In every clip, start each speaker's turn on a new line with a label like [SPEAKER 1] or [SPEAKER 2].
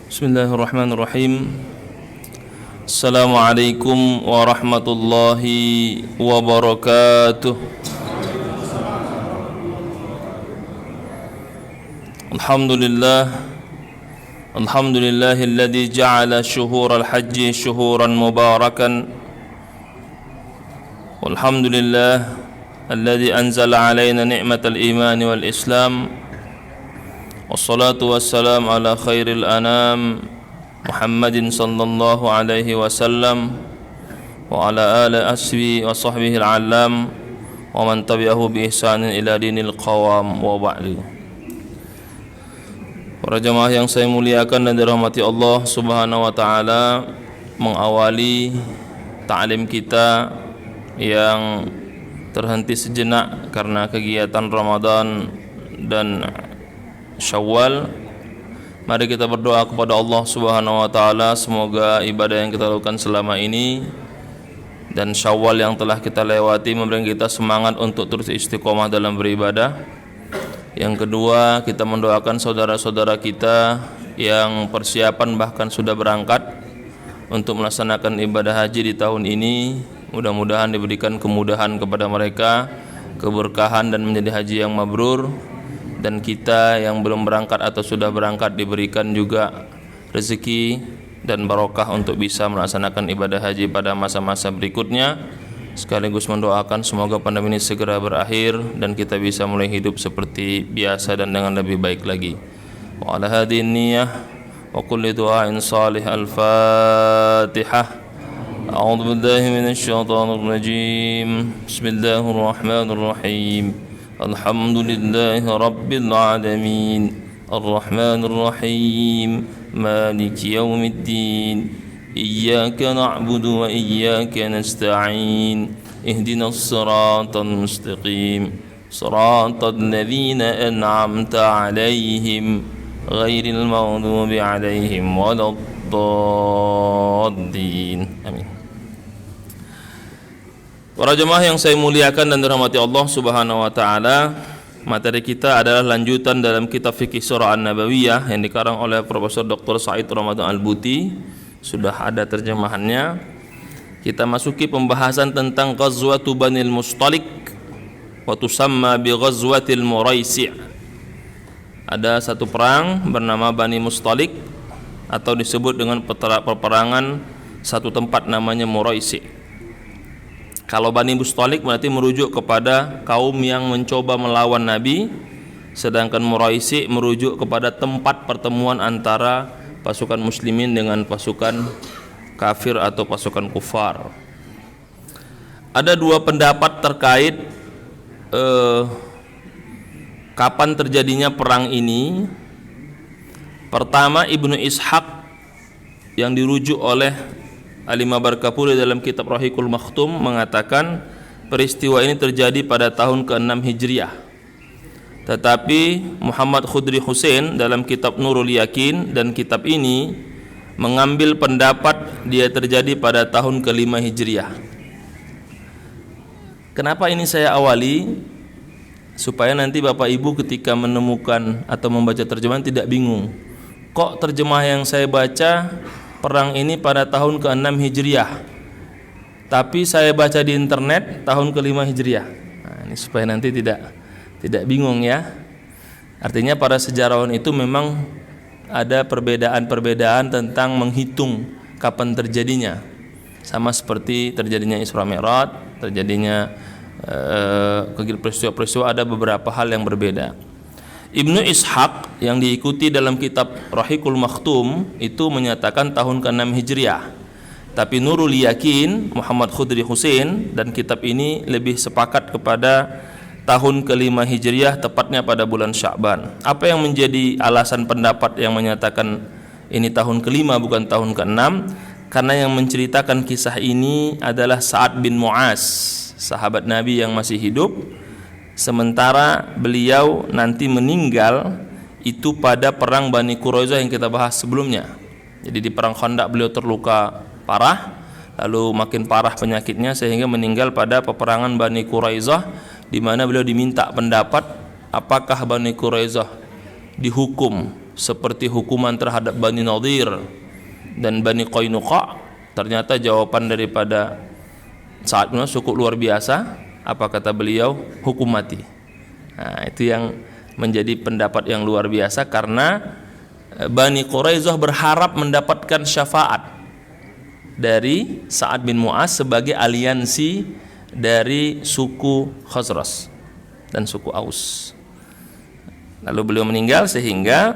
[SPEAKER 1] Bismillahirrahmanirrahim. Assalamualaikum warahmatullahi wabarakatuh. Alhamdulillahilladzi ja'ala syuhural hajji syuhuran mubarakan. Walhamdulillah alladzi anzala 'alaina ni'matal imani wal islam. Wassalatu wassalamu ala khairil anam Muhammadin sallallahu alaihi wasallam wa ala alihi wa sahbihi al-allam wa man tabi'ahu bi ihsanin ila dinil qawam wa ba'du. Para jemaah yang saya muliakan dan dirahmati Allah Subhanahu wa taala, mengawali ta'lim kita yang terhenti sejenak karena kegiatan Ramadan dan Syawal, mari kita berdoa kepada Allah Subhanahu wa taala semoga ibadah yang kita lakukan selama ini dan Syawal yang telah kita lewati memberikan kita semangat untuk terus istiqomah dalam beribadah. Yang kedua, kita mendoakan saudara-saudara kita yang persiapan bahkan sudah berangkat untuk melaksanakan ibadah haji di tahun ini. Mudah-mudahan diberikan kemudahan kepada mereka, keberkahan dan menjadi haji yang mabrur. Dan kita yang belum berangkat atau sudah berangkat diberikan juga rezeki dan barokah untuk bisa melaksanakan ibadah haji pada masa-masa berikutnya. Sekaligus mendoakan semoga pandemi ini segera berakhir dan kita bisa mulai hidup seperti biasa dan dengan lebih baik lagi. Wa ala hadhihi niyyah wa kulli du'ain salih al-Fatihah. A'udzu billahi minasy syaithanir rajim. Bismillahirrahmanirrahim. Alhamdulillahi rabbil alamin. Ar-Rahmanir Rahim. Maliki yaumiddin. Iyyaka na'budu wa iyyaka nasta'in. Ihdinas siratal mustaqim. Siratal ladzina an'amta 'alaihim ghairil maghdubi 'alaihim waladdallin. Amin. Para jemaah yang saya muliakan dan dirahmati Allah Subhanahu wa taala, materi kita adalah lanjutan dalam kitab Fiqh Surah An-Nabawiyah yang dikarang oleh Profesor Dr. Said Ramadan Al-Buti. Sudah ada terjemahannya. Kita masuki pembahasan tentang Ghazwatu Banil Mustalik wa tusamma bi Ghazwatil Muraisi'. Ada satu perang bernama Bani Mustalik atau disebut dengan peperangan satu tempat namanya Muraisi'. Kalau Bani Mustalik berarti merujuk kepada kaum yang mencoba melawan Nabi, sedangkan Muraisi merujuk kepada tempat pertemuan antara pasukan muslimin dengan pasukan kafir atau pasukan kufar. Ada dua pendapat terkait kapan terjadinya perang ini. Pertama, Ibnu Ishaq yang dirujuk oleh Al-Imam Barkapuri dalam kitab Rahiqul Makhtum mengatakan peristiwa ini terjadi pada tahun ke-6 Hijriah. Tetapi Muhammad Khudri Husain dalam kitab Nurul Yakin dan kitab ini mengambil pendapat dia terjadi pada tahun ke-5 Hijriah. Kenapa ini saya awali? Supaya nanti Bapak Ibu ketika menemukan atau membaca terjemahan tidak bingung. Kok terjemah yang saya baca perang ini pada tahun ke-6 Hijriah, tapi saya baca di internet tahun ke-5 Hijriah. Nah, ini supaya nanti tidak bingung ya. Artinya para sejarawan itu memang ada perbedaan-perbedaan tentang menghitung kapan terjadinya. Sama seperti terjadinya Isra Mi'raj, terjadinya peristiwa-peristiwa, ada beberapa hal yang berbeda. Ibnu Ishaq yang diikuti dalam kitab Rahiqul Makhtum itu menyatakan tahun ke-6 Hijriah. Tapi Nurul Yakin Muhammad Khudri Husain dan kitab ini lebih sepakat kepada tahun ke-5 Hijriah, tepatnya pada bulan Sya'ban. Apa yang menjadi alasan pendapat yang menyatakan ini tahun ke-5 bukan tahun ke-6? Karena yang menceritakan kisah ini adalah Sa'ad bin Mu'az, sahabat Nabi yang masih hidup. Sementara beliau nanti meninggal itu pada perang Bani Quraizah yang kita bahas sebelumnya. Jadi di perang Khandaq beliau terluka parah, lalu makin parah penyakitnya sehingga meninggal pada peperangan Bani Quraizah, di mana beliau diminta pendapat apakah Bani Quraizah dihukum seperti hukuman terhadap Bani Nadir dan Bani Qainuqa, ternyata jawaban daripada Sa'ad bin Mu'adz cukup luar biasa. Apa kata beliau? Hukum mati. Nah, itu yang menjadi pendapat yang luar biasa, karena Bani Quraisyah berharap mendapatkan syafaat dari Sa'ad bin Mu'adz sebagai aliansi dari suku Khazraj dan suku Aus. Lalu beliau meninggal, sehingga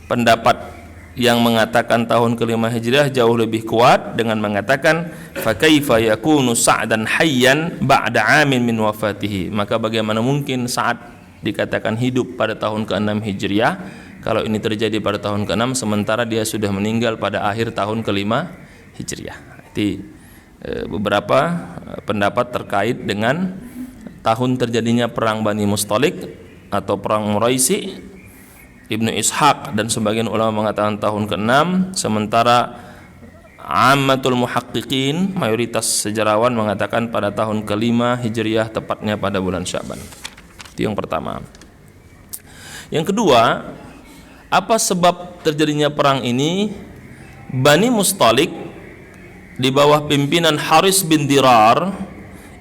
[SPEAKER 1] pendapat yang mengatakan tahun ke-5 Hijriah jauh lebih kuat dengan mengatakan fa kaifa yakunu Sa'dan hayyan ba'da 'amin min wafatihi. Maka bagaimana mungkin Sa'ad dikatakan hidup pada tahun ke-6 Hijriah kalau ini terjadi pada tahun ke-6 sementara dia sudah meninggal pada akhir tahun ke-5 Hijriah. Itu beberapa pendapat terkait dengan tahun terjadinya perang Bani Mustalik atau perang Muraisi. Ibnu Ishaq dan sebagian ulama mengatakan tahun ke-6, sementara ammatul muhaqqiqin, mayoritas sejarawan mengatakan pada tahun ke-5 Hijriah, tepatnya pada bulan Sya'ban. Itu yang pertama. Yang kedua, apa sebab terjadinya perang ini? Bani Mustalik di bawah pimpinan Haris bin Dirar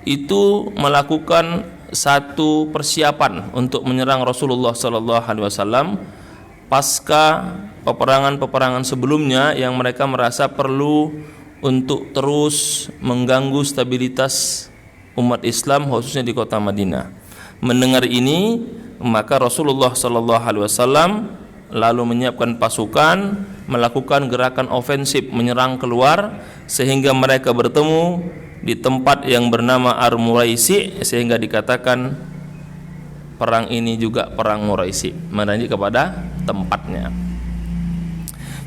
[SPEAKER 1] itu melakukan satu persiapan untuk menyerang Rasulullah sallallahu alaihi wasallam pasca peperangan-peperangan sebelumnya yang mereka merasa perlu untuk terus mengganggu stabilitas umat Islam khususnya di kota Madinah. Mendengar ini, maka Rasulullah sallallahu alaihi wasallam lalu menyiapkan pasukan, melakukan gerakan ofensif menyerang keluar sehingga mereka bertemu di tempat yang bernama Ar-Muraisi, sehingga dikatakan perang ini juga perang Muraisi, menunjuk kepada tempatnya.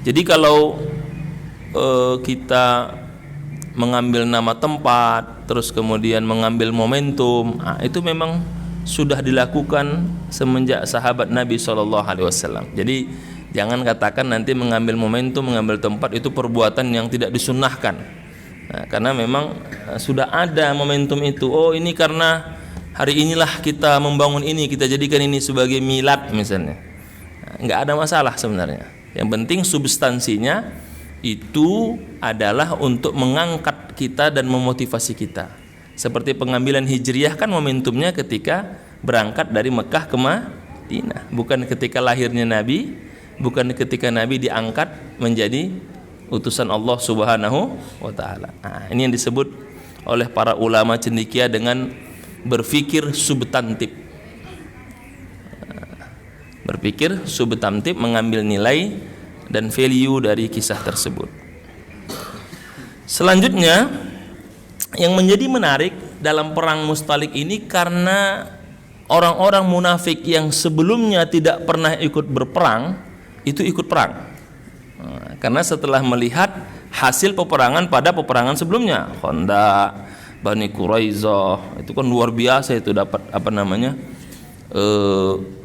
[SPEAKER 1] Jadi kalau kita mengambil nama tempat terus kemudian mengambil momentum, itu memang sudah dilakukan semenjak sahabat Nabi SAW. Jadi jangan katakan nanti mengambil momentum, mengambil tempat itu perbuatan yang tidak disunnahkan. Karena memang sudah ada momentum itu. Oh, ini karena hari inilah kita membangun ini, kita jadikan ini sebagai milad misalnya. Nggak ada masalah sebenarnya. Yang penting substansinya itu adalah untuk mengangkat kita dan memotivasi kita. Seperti pengambilan Hijriah kan momentumnya ketika berangkat dari Mekah ke Madinah, bukan ketika lahirnya Nabi, bukan ketika Nabi diangkat menjadi utusan Allah Subhanahu wa taala. Ini yang disebut oleh para ulama cendekia dengan berpikir substantif. Berpikir substantif, mengambil nilai dan value dari kisah tersebut. Selanjutnya yang menjadi menarik dalam perang Mustalik ini karena orang-orang munafik yang sebelumnya tidak pernah ikut berperang itu ikut perang. Karena setelah melihat hasil peperangan pada peperangan sebelumnya, Khandaq, Bani Quraisyah, itu kan luar biasa itu dapat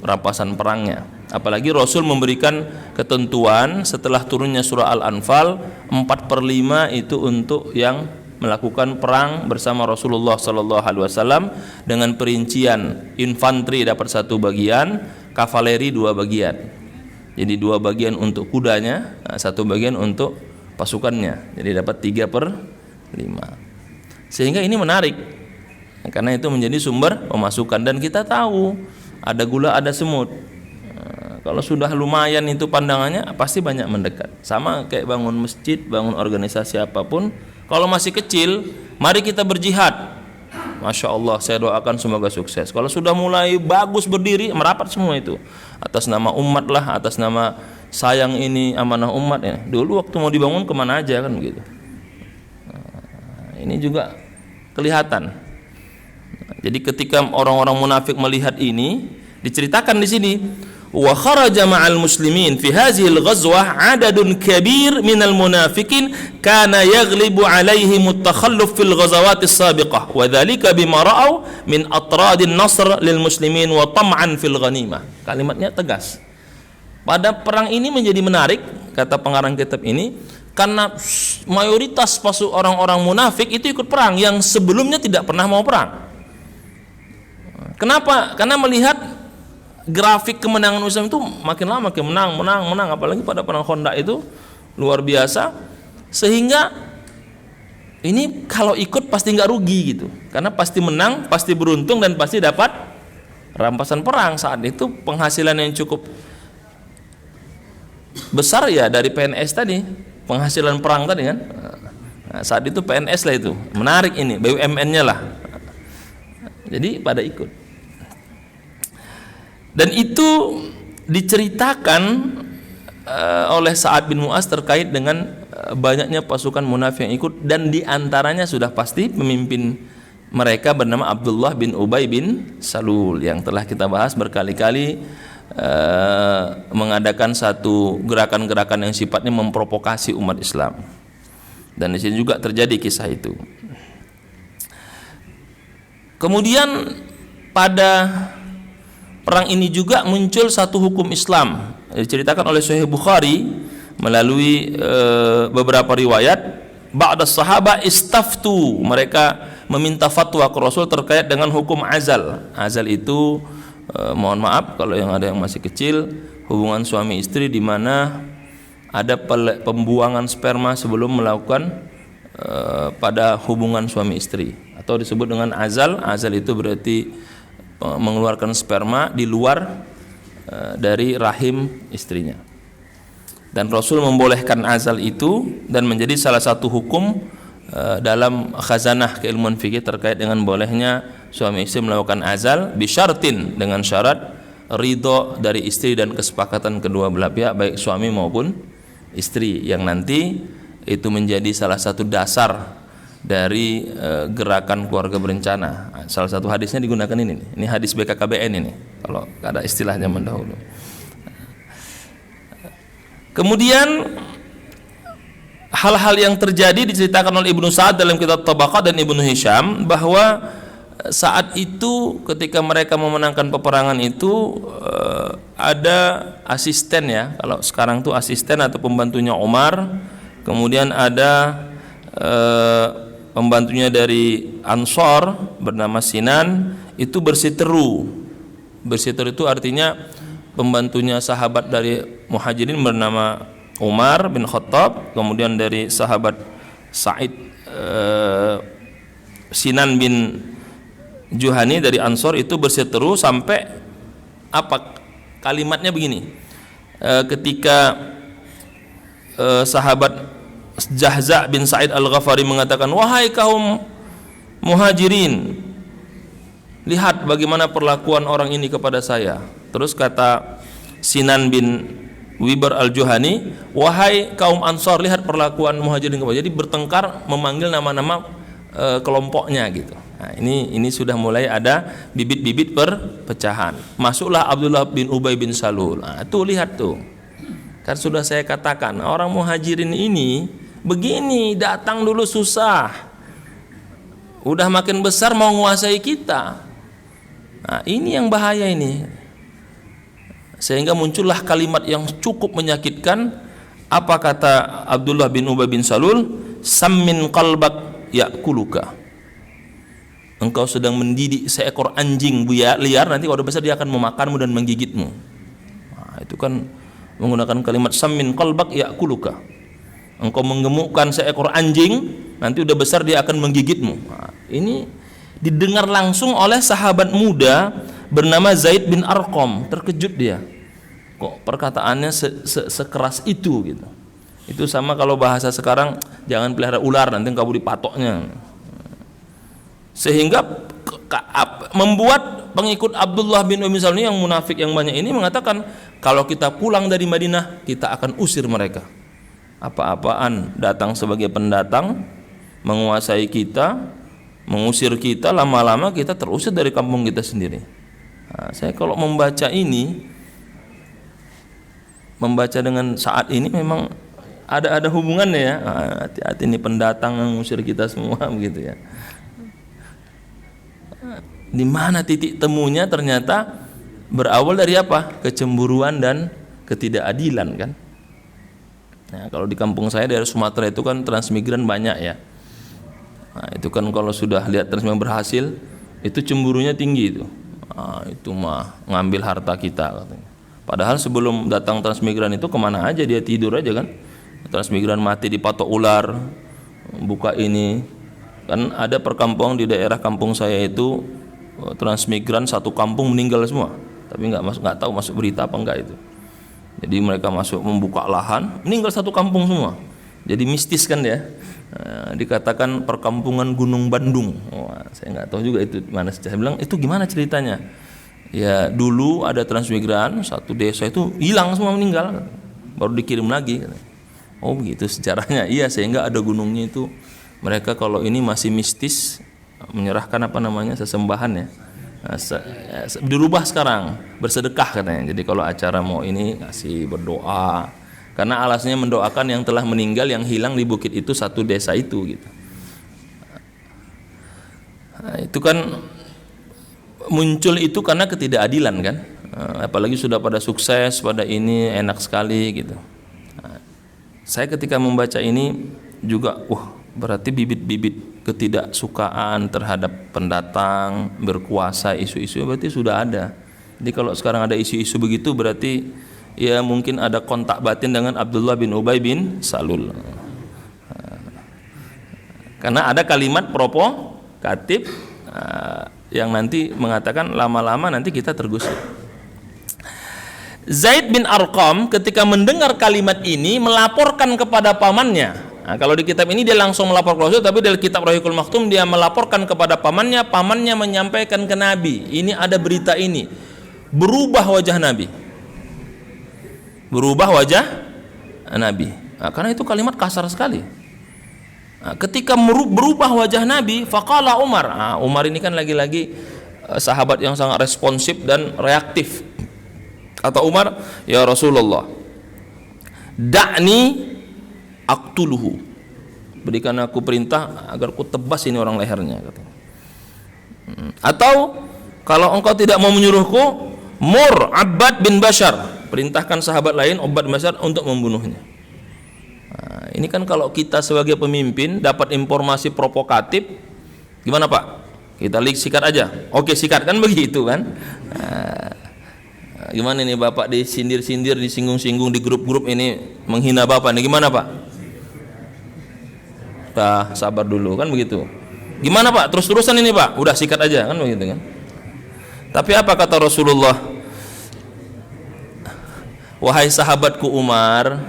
[SPEAKER 1] rampasan perangnya. Apalagi Rasul memberikan ketentuan setelah turunnya surah Al-Anfal 4/5 itu untuk yang melakukan perang bersama Rasulullah SAW dengan perincian infanteri dapat 1 bagian, kavaleri 2 bagian. Jadi 2 bagian untuk kudanya, 1 bagian untuk pasukannya. Jadi dapat 3/5. Sehingga ini menarik, karena itu menjadi sumber pemasukan. Dan kita tahu ada gula ada semut. Kalau sudah lumayan itu pandangannya pasti banyak mendekat. Sama kayak bangun masjid, bangun organisasi apapun. Kalau masih kecil, mari kita berjihad. Masya Allah, saya doakan semoga sukses. Kalau sudah mulai bagus berdiri, merapat semua itu atas nama umat lah, atas nama sayang ini amanah umat ya. Dulu waktu mau dibangun kemana aja kan begitu. Ini juga kelihatan. Jadi ketika orang-orang munafik melihat ini, diceritakan di sini, wa kharaja ma'al muslimin fi hadhihi al-ghazwah 'adadun kabir minal munafiqin kana yaghlibu 'alaihim at-takhalluf fil ghazawat as-sabiqah wa dhalika bima ra'aw min atradin nasr lil muslimin wa tam'an fil ghanimah. Kalimatnya tegas. Pada perang ini menjadi menarik, kata pengarang kitab ini, karena mayoritas orang-orang munafik itu ikut perang yang sebelumnya tidak pernah mau perang. Kenapa? Karena melihat grafik kemenangan Islam itu makin lama makin menang, apalagi pada perang Khandaq itu luar biasa, sehingga ini kalau ikut pasti nggak rugi gitu, karena pasti menang, pasti beruntung, dan pasti dapat rampasan perang. Saat itu penghasilan yang cukup besar ya dari PNS tadi, penghasilan perang tadi kan. Nah, saat itu PNS lah itu, menarik ini BUMN-nya lah, jadi pada ikut. Dan itu diceritakan oleh Sa'ad bin Mu'az terkait dengan banyaknya pasukan munafik yang ikut, dan diantaranya sudah pasti pemimpin mereka bernama Abdullah bin Ubay bin Salul yang telah kita bahas berkali-kali, mengadakan satu gerakan-gerakan yang sifatnya memprovokasi umat Islam. Dan di sini juga terjadi kisah itu. Kemudian pada perang ini juga muncul satu hukum Islam, diceritakan oleh Sahih Bukhari melalui beberapa riwayat. Ba'da sahaba istaftu, mereka meminta fatwa ke Rasul terkait dengan hukum azal. Azal itu mohon maaf kalau yang ada yang masih kecil, hubungan suami istri di mana ada pembuangan sperma sebelum melakukan pada hubungan suami istri, atau disebut dengan azal. Azal itu berarti mengeluarkan sperma di luar dari rahim istrinya. Dan Rasul membolehkan azal itu, dan menjadi salah satu hukum dalam khazanah keilmuan fikih terkait dengan bolehnya suami istri melakukan azal bisyartin, dengan syarat ridho dari istri dan kesepakatan kedua belah pihak, baik suami maupun istri, yang nanti itu menjadi salah satu dasar dari gerakan keluarga berencana. Salah satu hadisnya digunakan ini hadis BKKBN ini, kalau ada istilah zaman dahulu. Kemudian hal-hal yang terjadi diceritakan oleh Ibnu Sa'ad dalam kitab Tabaqat dan Ibnu Hisham, bahwa saat itu ketika mereka memenangkan peperangan itu ada asisten ya, kalau sekarang tuh asisten atau pembantunya Umar, kemudian ada pembantunya dari Ansor bernama Sinan, itu bersiteru. Bersiteru itu artinya pembantunya sahabat dari Muhajirin bernama Umar bin Khattab, kemudian dari sahabat Sa'id Sinan bin Juhani dari Ansor itu bersiteru sampai apa kalimatnya begini, ketika sahabat Jahza bin Sa'id Al-Ghafari mengatakan, wahai kaum Muhajirin, lihat bagaimana perlakuan orang ini kepada saya. Terus kata Sinan bin Wibar Al-Juhani, wahai kaum Ansor, lihat perlakuan Muhajirin kepada. Jadi bertengkar memanggil nama-nama kelompoknya gitu. Nah, ini sudah mulai ada bibit-bibit perpecahan. Masuklah Abdullah bin Ubay bin Salul. Nah, tuh lihat tuh. Kan sudah saya katakan, orang Muhajirin ini begini, datang dulu susah, udah makin besar mau menguasai kita. Nah, ini yang bahaya ini. Sehingga muncullah kalimat yang cukup menyakitkan. Apa kata Abdullah bin Ubay bin Salul? Sammin qalbak ya'kuluka. Engkau sedang mendidik seekor anjing liar, nanti kalau besar dia akan memakanmu dan menggigitmu. Nah, itu kan menggunakan kalimat sammin qalbak ya'kuluka. Engkau menggemukkan seekor anjing, nanti udah besar dia akan menggigitmu. Nah, ini didengar langsung oleh sahabat muda bernama Zaid bin Arqam. Terkejut dia, kok perkataannya sekeras itu gitu. Itu sama kalau bahasa sekarang, jangan pelihara ular, nanti engkau dipatoknya. Sehingga membuat pengikut Abdullah bin Ubay bin Salul yang munafik yang banyak ini mengatakan, kalau kita pulang dari Madinah kita akan usir mereka. Apa-apaan datang sebagai pendatang, menguasai kita, mengusir kita, lama-lama kita terusir dari kampung kita sendiri. Nah, saya kalau membaca dengan saat ini memang ada hubungannya ya. Nah, hati-hati ini pendatang mengusir kita semua begitu ya. Di mana titik temunya? Ternyata berawal dari apa? Kecemburuan dan ketidakadilan kan. Nah, kalau di kampung saya daerah Sumatera itu kan transmigran banyak ya. Nah, itu kan kalau sudah lihat transmigran berhasil, itu cemburunya tinggi itu. itu mah ngambil harta kita katanya. Padahal sebelum datang transmigran itu kemana aja dia tidur aja kan. Transmigran mati dipatok ular, buka ini. Kan ada perkampungan di daerah kampung saya itu transmigran satu kampung meninggal semua. Tapi nggak tahu masuk berita apa enggak itu. Jadi mereka masuk membuka lahan, meninggal satu kampung semua. Jadi mistis kan ya. Dikatakan perkampungan Gunung Bandung. Wah, saya nggak tahu juga itu mana. Saya bilang itu gimana ceritanya? Ya dulu ada transmigran satu desa itu hilang semua meninggal, baru dikirim lagi. Oh begitu sejarahnya. Iya, sehingga ada gunungnya itu. Mereka kalau ini masih mistis, menyerahkan apa namanya sesembahan ya. Dirubah sekarang bersedekah katanya. Jadi kalau acara mau ini kasih berdoa. Karena alasnya mendoakan yang telah meninggal, yang hilang di bukit itu satu desa itu gitu. Nah, itu kan muncul itu karena ketidakadilan kan. Apalagi sudah pada sukses, pada ini enak sekali gitu. Saya ketika membaca ini juga berarti bibit-bibit ketidaksukaan terhadap pendatang, berkuasa, isu-isu berarti sudah ada. Jadi kalau sekarang ada isu-isu begitu berarti ya mungkin ada kontak batin dengan Abdullah bin Ubay bin Salul. Karena ada kalimat provokatif yang nanti mengatakan lama-lama nanti kita tergusur. Zaid bin Arqam ketika mendengar kalimat ini melaporkan kepada pamannya. Nah, kalau di kitab ini dia langsung melapor ke Rasul, tapi dari kitab Rahiqul Maktum dia melaporkan kepada pamannya, pamannya menyampaikan ke Nabi, ini ada berita ini. Berubah wajah Nabi. Berubah wajah Nabi. Nah, karena itu kalimat kasar sekali. Nah, ketika berubah wajah Nabi, faqala Umar. Nah, Umar ini kan lagi-lagi sahabat yang sangat responsif dan reaktif. Kata Umar, ya Rasulullah, da'ni aqtuluhu. Berikan aku perintah agar ku tebas ini orang lehernya, katanya. Atau kalau engkau tidak mau menyuruhku, mur Abbad bin Bashar, perintahkan sahabat lain Abbad bin Bashar untuk membunuhnya. Nah, ini kan kalau kita sebagai pemimpin dapat informasi provokatif, gimana Pak? Kita sikat aja. Oke, sikat, kan begitu kan? Gimana ini Bapak disindir-sindir, disinggung-singgung di grup-grup ini menghina Bapak nih, gimana Pak? Udah sabar dulu, kan begitu. Gimana Pak? Terus-terusan ini Pak? Udah sikat aja, kan begitu kan? Tapi apa kata Rasulullah? Wahai sahabatku Umar,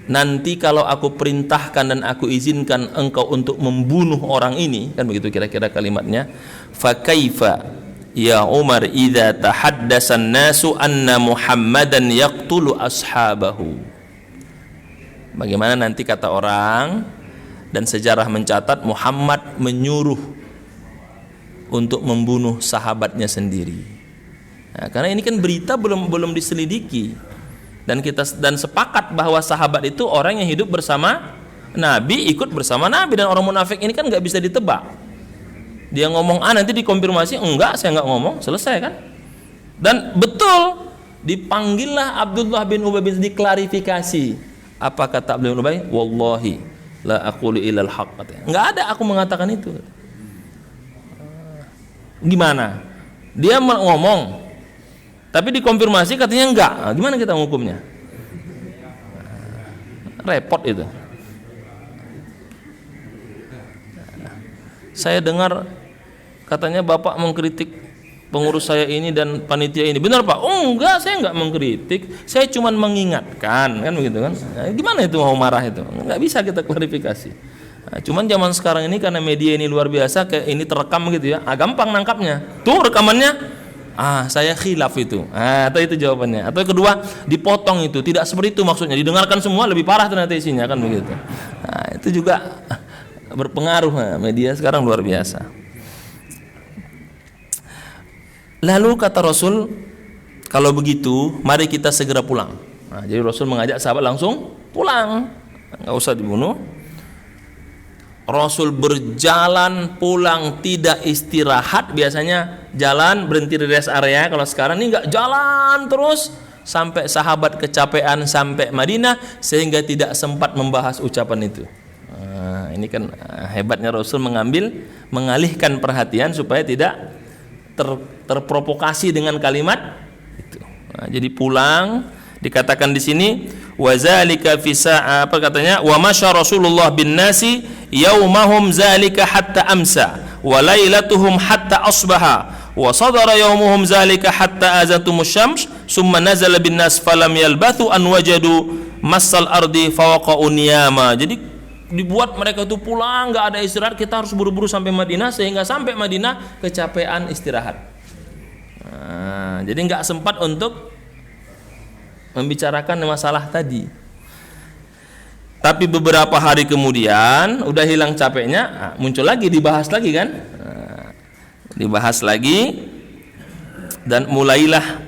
[SPEAKER 1] nanti kalau aku perintahkan dan aku izinkan engkau untuk membunuh orang ini, kan begitu kira-kira kalimatnya. Fa kaifa ya Umar idza tahaddasan nasu anna Muhammadan yaqtulu ashabahu. Bagaimana nanti kata orang dan sejarah mencatat Muhammad menyuruh untuk membunuh sahabatnya sendiri. Nah, karena ini kan berita belum diselidiki dan sepakat bahwa sahabat itu orang yang hidup bersama Nabi, ikut bersama Nabi, dan orang munafik ini kan nggak bisa ditebak. Dia ngomong nanti dikonfirmasi enggak, saya enggak ngomong, selesai kan? Dan betul dipanggillah Abdullah bin Ubay bin diklarifikasi. Apa kata Abdullah bin Ubay? Wallahi la aqulu ilal haq. Enggak ada aku mengatakan itu. Gimana? Dia ngomong tapi dikonfirmasi katanya enggak. Gimana kita menghukumnya? Repot itu. Saya dengar katanya Bapak mengkritik pengurus saya ini dan panitia ini. Benar Pak? Oh enggak, saya enggak mengkritik. Saya cuma mengingatkan, kan begitu kan? Nah, gimana itu mau marah itu? Enggak bisa kita klarifikasi. Nah, cuman zaman sekarang ini karena media ini luar biasa, kayak ini terekam gitu ya. Gampang nangkapnya. Tuh rekamannya. Saya khilaf itu. Atau itu jawabannya. Atau kedua, dipotong itu. Tidak seperti itu maksudnya. Didengarkan semua, lebih parah ternyata isinya, kan begitu. Nah, itu juga berpengaruh. Media sekarang luar biasa. Lalu kata Rasul, kalau begitu mari kita segera pulang. Nah, jadi Rasul mengajak sahabat langsung pulang, nggak usah dibunuh. Rasul berjalan pulang, tidak istirahat. Biasanya jalan berhenti di rest area. Kalau sekarang ini nggak, jalan terus sampai sahabat kecapean sampai Madinah sehingga tidak sempat membahas ucapan itu. Ini kan hebatnya Rasul mengalihkan perhatian supaya tidak terprovokasi dengan kalimat itu. Nah, jadi pulang, dikatakan di sini wazalika fi sa'a, apa katanya, wa masya Rasulullah bin nasi yaumahum zalika hatta amsa wa lailatuhum hatta asbaha wa sadara yaumuhum zalika hatta azatumus syams summa nazala bin nas falam yalbathu an wajadu masal ardi fawaqa'u niyama. Jadi dibuat mereka itu pulang, enggak ada istirahat, kita harus buru-buru sampai Madinah, sehingga sampai Madinah kecapean istirahat. Nah, jadi enggak sempat untuk membicarakan masalah tadi. Tapi beberapa hari kemudian udah hilang capeknya, muncul lagi, dibahas lagi kan, dibahas lagi, dan mulailah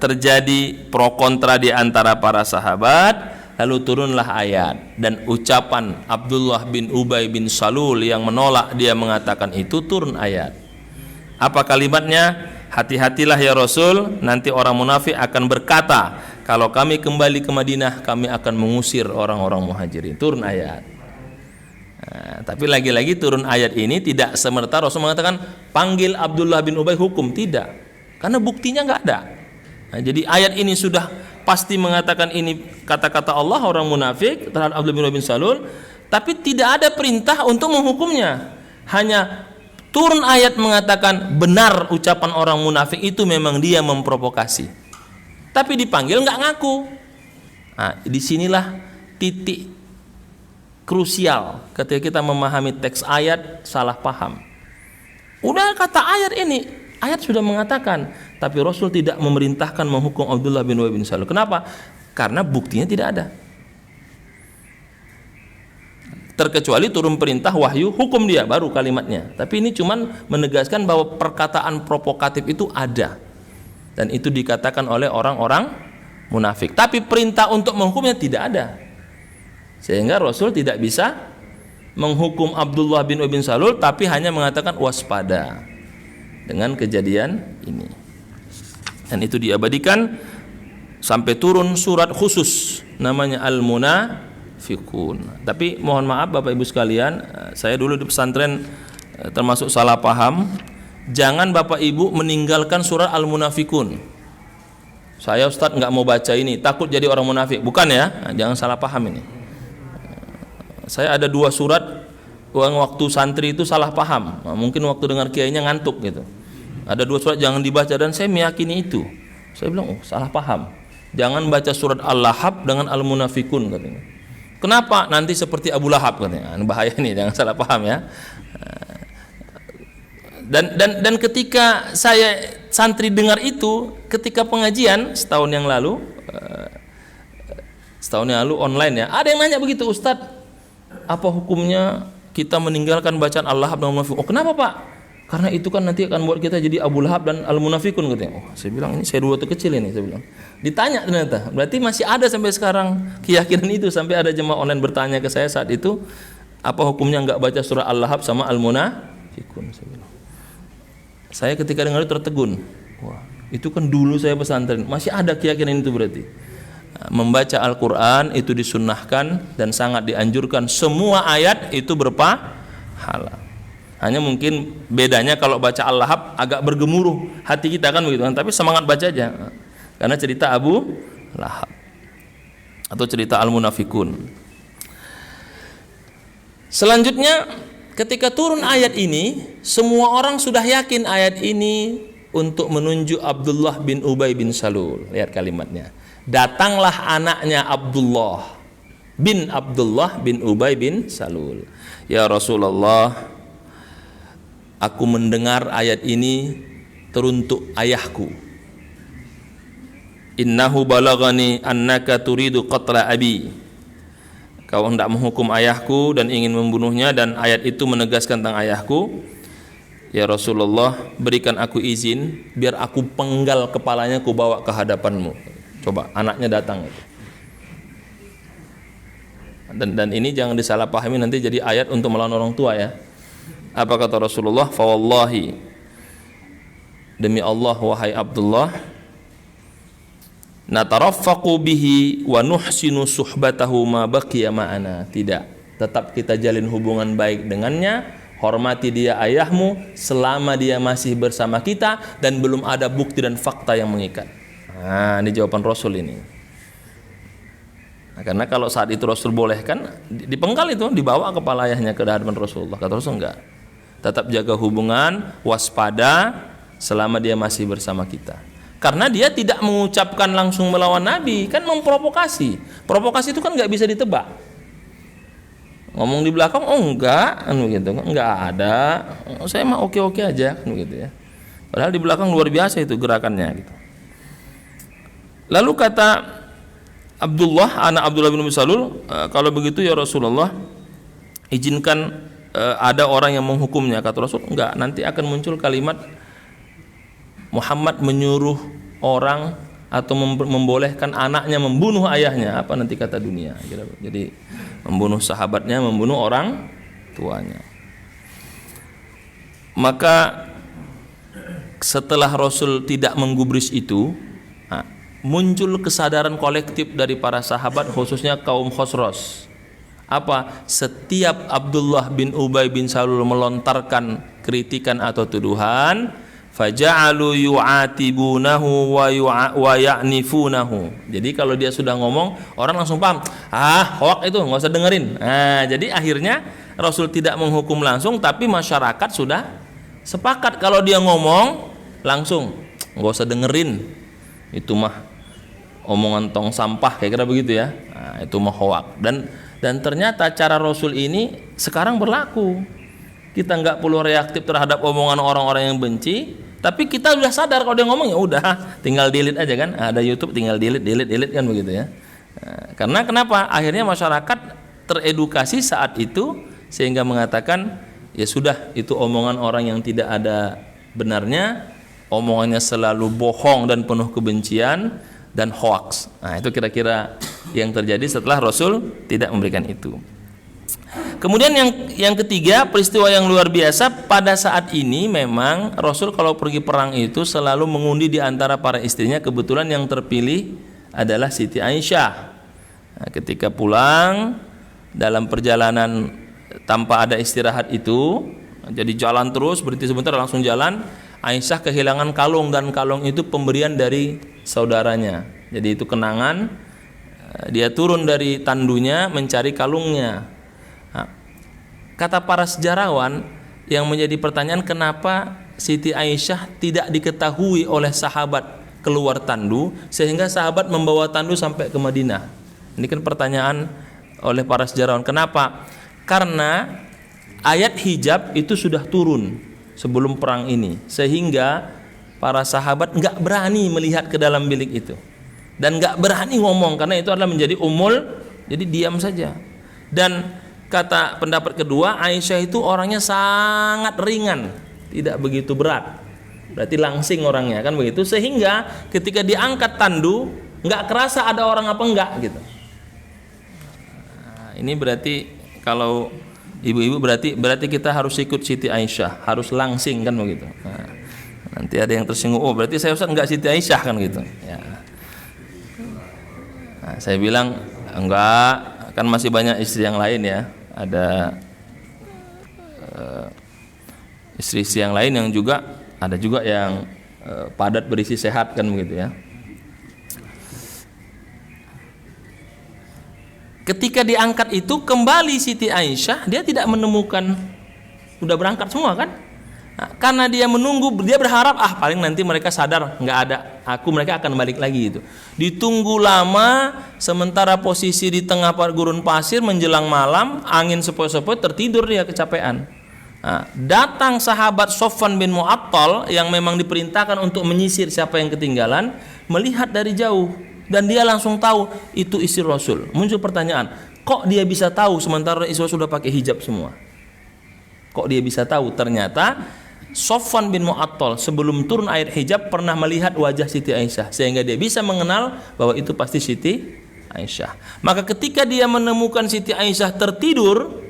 [SPEAKER 1] terjadi pro kontra di antara para sahabat. Lalu turunlah ayat, dan ucapan Abdullah bin Ubay bin Salul yang menolak dia mengatakan itu, turun ayat. Apa kalimatnya? Hati-hatilah ya Rasul, nanti orang munafik akan berkata, kalau kami kembali ke Madinah, kami akan mengusir orang-orang muhajirin. Turun ayat. Nah, tapi lagi-lagi turun ayat ini tidak semerta Rasul mengatakan panggil Abdullah bin Ubay hukum, tidak, karena buktinya nggak ada. Nah, jadi ayat ini sudah pasti mengatakan ini kata-kata Allah orang munafik terhadap Abdullah bin Ubay bin Salul, tapi tidak ada perintah untuk menghukumnya. Hanya turun ayat mengatakan benar ucapan orang munafik itu memang dia memprovokasi, tapi dipanggil nggak ngaku. Nah, disinilah titik krusial ketika kita memahami teks ayat salah paham. Udah kata ayat ini, ayat sudah mengatakan, tapi Rasul tidak memerintahkan menghukum Abdullah bin Ubay bin Salul. Kenapa? Karena buktinya tidak ada. Terkecuali turun perintah wahyu, hukum dia, baru kalimatnya. Tapi ini cuman menegaskan bahwa perkataan provokatif itu ada, dan itu dikatakan oleh orang-orang munafik. Tapi perintah untuk menghukumnya tidak ada, sehingga Rasul tidak bisa menghukum Abdullah bin Ubay bin Salul, tapi hanya mengatakan waspada dengan kejadian ini. Dan itu diabadikan sampai turun surat khusus namanya Al-Munafiqun. Tapi mohon maaf Bapak Ibu sekalian, saya dulu di pesantren termasuk salah paham. Jangan Bapak Ibu meninggalkan surat Al-Munafiqun. Saya Ustadz nggak mau baca ini, takut jadi orang munafik. Bukan ya, jangan salah paham ini. Saya ada 2 surat yang waktu santri itu salah paham. Mungkin waktu dengar kiainya ngantuk gitu. Ada 2 surat jangan dibaca, dan saya meyakini itu. Saya bilang, salah paham. Jangan baca surat Al-Lahab dengan Al-Munafiqun katanya. Kenapa? Nanti seperti Abu Lahab katanya. Bahaya ini, jangan salah paham ya. Dan ketika saya santri dengar itu, ketika pengajian setahun yang lalu online ya, ada yang nanya begitu, Ustadz, apa hukumnya kita meninggalkan bacaan Al-Lahab dan Al-Munafiqun? Oh, kenapa Pak? Karena itu kan nanti akan buat kita jadi Abu Lahab dan Al-Munafiqun katanya. Oh, saya bilang ini saya dulu waktu kecil ini, saya bilang. Ditanya ternyata, berarti masih ada sampai sekarang keyakinan itu, sampai ada jemaah online bertanya ke saya saat itu, apa hukumnya enggak baca surah Al-Lahab sama Al-Munafiqun, saya bilang. Saya ketika dengar itu tertegun. Wah, itu kan dulu saya pesantren, masih ada keyakinan itu berarti. Membaca Al-Quran itu disunnahkan dan sangat dianjurkan. Semua ayat itu berpahala. Hanya mungkin bedanya kalau baca Al-Lahab agak bergemuruh hati kita kan begitu kan, tapi semangat baca aja. Karena cerita Abu Lahab atau cerita Al-Munafiqun. Selanjutnya ketika turun ayat ini, semua orang sudah yakin ayat ini untuk menunjuk Abdullah bin Ubay bin Salul. Lihat kalimatnya. Datanglah anaknya Abdullah bin Ubay bin Salul. Ya Rasulullah, aku mendengar ayat ini teruntuk ayahku. Innahu balagani annaka turidu qatla abi. Kau hendak menghukum ayahku dan ingin membunuhnya, dan ayat itu menegaskan tentang ayahku. Ya Rasulullah, berikan aku izin biar aku penggal kepalanya, aku bawa ke hadapanmu. Coba anaknya datang itu. Dan ini jangan disalahpahami nanti jadi ayat untuk melawan orang tua ya. Apa kata Rasulullah? Fa wallahi, demi Allah wahai Abdullah, nataraffaqu bihi wa nuhsinu suhbatahu ma baqiya ma'ana. Tidak, tetap kita jalin hubungan baik dengannya Hormati dia ayahmu selama dia masih bersama kita dan belum ada bukti dan fakta yang mengikat. Nah, ini jawaban Rasul ini. Nah, karena kalau saat itu Rasul bolehkan, dipenggal itu, dibawa kepala ayahnya ke hadapan Rasulullah. Kata Rasul enggak. Tetap jaga hubungan, waspada selama dia masih bersama kita. Karena dia tidak mengucapkan langsung melawan Nabi, kan memprovokasi. Provokasi itu kan nggak bisa ditebak. Ngomong di belakang, oh enggak, anu gitu, enggak ada. Saya mah oke-oke aja, anu gitu ya. Padahal di belakang luar biasa itu gerakannya gitu. Lalu kata Abdullah, anak Abdullah bin Salul, kalau begitu ya Rasulullah, izinkan ada orang yang menghukumnya. Kata Rasul, enggak, nanti akan muncul kalimat Muhammad menyuruh orang atau membolehkan anaknya membunuh ayahnya, apa nanti kata dunia. Jadi membunuh sahabatnya, membunuh orang tuanya. Maka setelah Rasul tidak menggubris itu, muncul kesadaran kolektif dari para sahabat, khususnya kaum Khosros. Apa? Setiap Abdullah bin Ubay bin Salul melontarkan kritikan atau tuduhan, faja'alu yu'atibunahu wa ya'nifunahu. Jadi kalau dia sudah ngomong, orang langsung paham, hoak itu, nggak usah dengerin. Nah, jadi akhirnya Rasul tidak menghukum langsung, tapi masyarakat sudah sepakat kalau dia ngomong langsung, nggak usah dengerin, itu mah omongan tong sampah, kayak kira begitu ya. Nah, itu mah hoak. Dan ternyata cara Rasul ini sekarang berlaku. Kita nggak perlu reaktif terhadap omongan orang-orang yang benci, tapi kita sudah sadar kalau dia ngomong, ya udah, tinggal delete aja kan. Ada YouTube, tinggal delete kan begitu ya. Nah, karena kenapa? Akhirnya masyarakat teredukasi saat itu sehingga mengatakan, ya sudah, itu omongan orang yang tidak ada benarnya, omongannya selalu bohong dan penuh kebencian dan hoax. Nah, itu kira-kira yang terjadi setelah Rasul tidak memberikan itu. Kemudian yang ketiga, peristiwa yang luar biasa pada saat ini, memang Rasul kalau pergi perang itu selalu mengundi di antara para istrinya. Kebetulan yang terpilih adalah Siti Aisyah. Nah, ketika pulang dalam perjalanan tanpa ada istirahat itu, jadi jalan terus, berhenti sebentar langsung jalan, Aisyah kehilangan kalung, dan kalung itu pemberian dari saudaranya. Jadi itu kenangan. Dia turun dari tandunya mencari kalungnya. Kata para sejarawan, yang menjadi pertanyaan, kenapa Siti Aisyah tidak diketahui oleh sahabat keluar tandu sehingga sahabat membawa tandu sampai ke Madinah? Ini kan pertanyaan oleh para sejarawan. Kenapa? Karena ayat hijab itu sudah turun sebelum perang ini, sehingga para sahabat nggak berani melihat ke dalam bilik itu dan nggak berani ngomong, karena itu adalah menjadi umul, jadi diam saja. Dan kata pendapat kedua, Aisyah itu orangnya sangat ringan, tidak begitu berat, berarti langsing orangnya kan begitu, sehingga ketika diangkat tandu nggak kerasa ada orang apa enggak gitu. Nah, ini berarti kalau ibu-ibu berarti kita harus ikut Siti Aisyah, harus langsing kan begitu. Nah, nanti ada yang tersinggung, oh berarti saya Ustaz enggak Siti Aisyah kan gitu ya. Nah, saya bilang enggak, kan masih banyak istri yang lain ya, ada istri-istri yang lain yang juga ada juga yang padat berisi sehat kan begitu ya. Ketika diangkat itu kembali Siti Aisyah, dia tidak menemukan, sudah berangkat semua kan. Nah, karena dia menunggu, dia berharap paling nanti mereka sadar nggak ada aku, mereka akan balik lagi itu. Ditunggu lama, sementara posisi di tengah gurun pasir menjelang malam, angin sepoi-sepoi, tertidur dia kecapean. Nah, datang sahabat Sofwan bin Mu'attal yang memang diperintahkan untuk menyisir siapa yang ketinggalan, melihat dari jauh dan dia langsung tahu itu istri Rasul. Muncul pertanyaan, kok dia bisa tahu sementara istri sudah pakai hijab semua? Kok dia bisa tahu? Ternyata Sofwan bin Mu'attal sebelum turun ayat hijab pernah melihat wajah Siti Aisyah, sehingga dia bisa mengenal bahwa itu pasti Siti Aisyah. Maka ketika dia menemukan Siti Aisyah tertidur,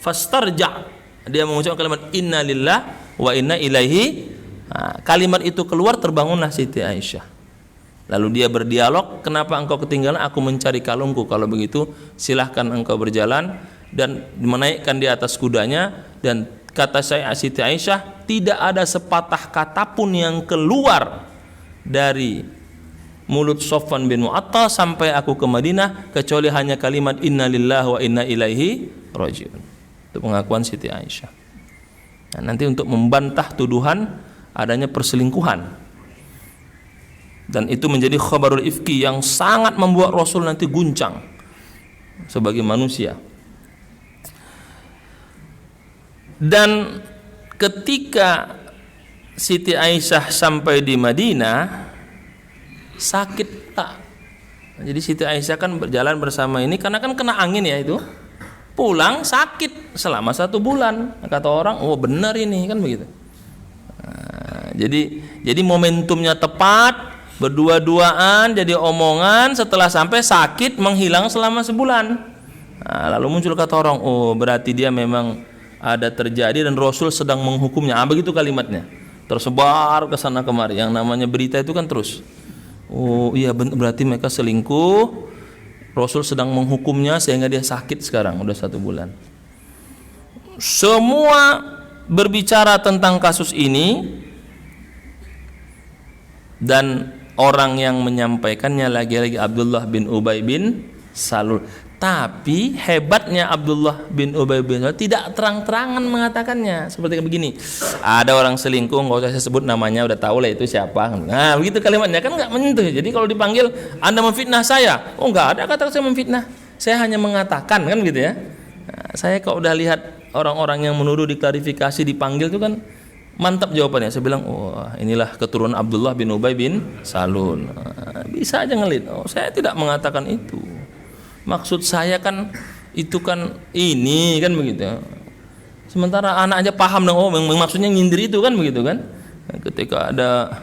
[SPEAKER 1] fastarja, dia mengucapkan kalimat inna lillah wa inna ilaihi. Nah, kalimat itu keluar, terbangunlah Siti Aisyah. Lalu dia berdialog, kenapa engkau ketinggalan? Aku mencari kalungku. Kalau begitu silahkan engkau berjalan. dan menaikkan di atas kudanya. Dan kata saya Siti Aisyah, tidak ada sepatah kata pun yang keluar dari mulut Safwan bin Mu'attal sampai aku ke Madinah kecuali hanya kalimat inna lillahi wa inna ilaihi raji'un. Itu pengakuan Siti Aisyah. Nah, nanti untuk membantah tuduhan adanya perselingkuhan, dan itu menjadi khabarul ifki yang sangat membuat Rasul nanti guncang sebagai manusia. Dan ketika Siti Aisyah sampai di Madinah, sakit tak. Jadi Siti Aisyah kan berjalan bersama ini karena kan kena angin ya itu. Pulang sakit selama 1 bulan. Kata orang, oh benar ini kan begitu. Nah, jadi momentumnya tepat, berdua-duaan jadi omongan, setelah sampai sakit menghilang selama sebulan. Nah, lalu muncul kata orang, oh berarti dia memang ada terjadi dan Rasul sedang menghukumnya. Begitu kalimatnya. Tersebar ke sana kemari. Yang namanya berita itu kan terus. Oh iya, berarti mereka selingkuh. Rasul sedang menghukumnya sehingga dia sakit sekarang udah 1 bulan. Semua berbicara tentang kasus ini, dan orang yang menyampaikannya lagi-lagi Abdullah bin Ubay bin Salul. Tapi hebatnya Abdullah bin Ubay bin Salul tidak terang-terangan mengatakannya. Seperti begini, ada orang selingkuh, nggak usah saya sebut namanya, udah tahu lah itu siapa. Nah begitu kalimatnya kan nggak menyentuh. Jadi kalau dipanggil, Anda memfitnah saya, oh nggak ada kata saya memfitnah, saya hanya mengatakan, kan gitu ya. Nah, saya kalau udah lihat orang-orang yang menuduh diklarifikasi dipanggil itu kan mantap jawabannya. Saya bilang, oh inilah keturunan Abdullah bin Ubay bin Salul. Nah, bisa aja ngelit, oh saya tidak mengatakan itu. Maksud saya kan itu kan ini kan begitu. Sementara anak aja paham dong, oh maksudnya nyindir itu kan begitu kan. Ketika ada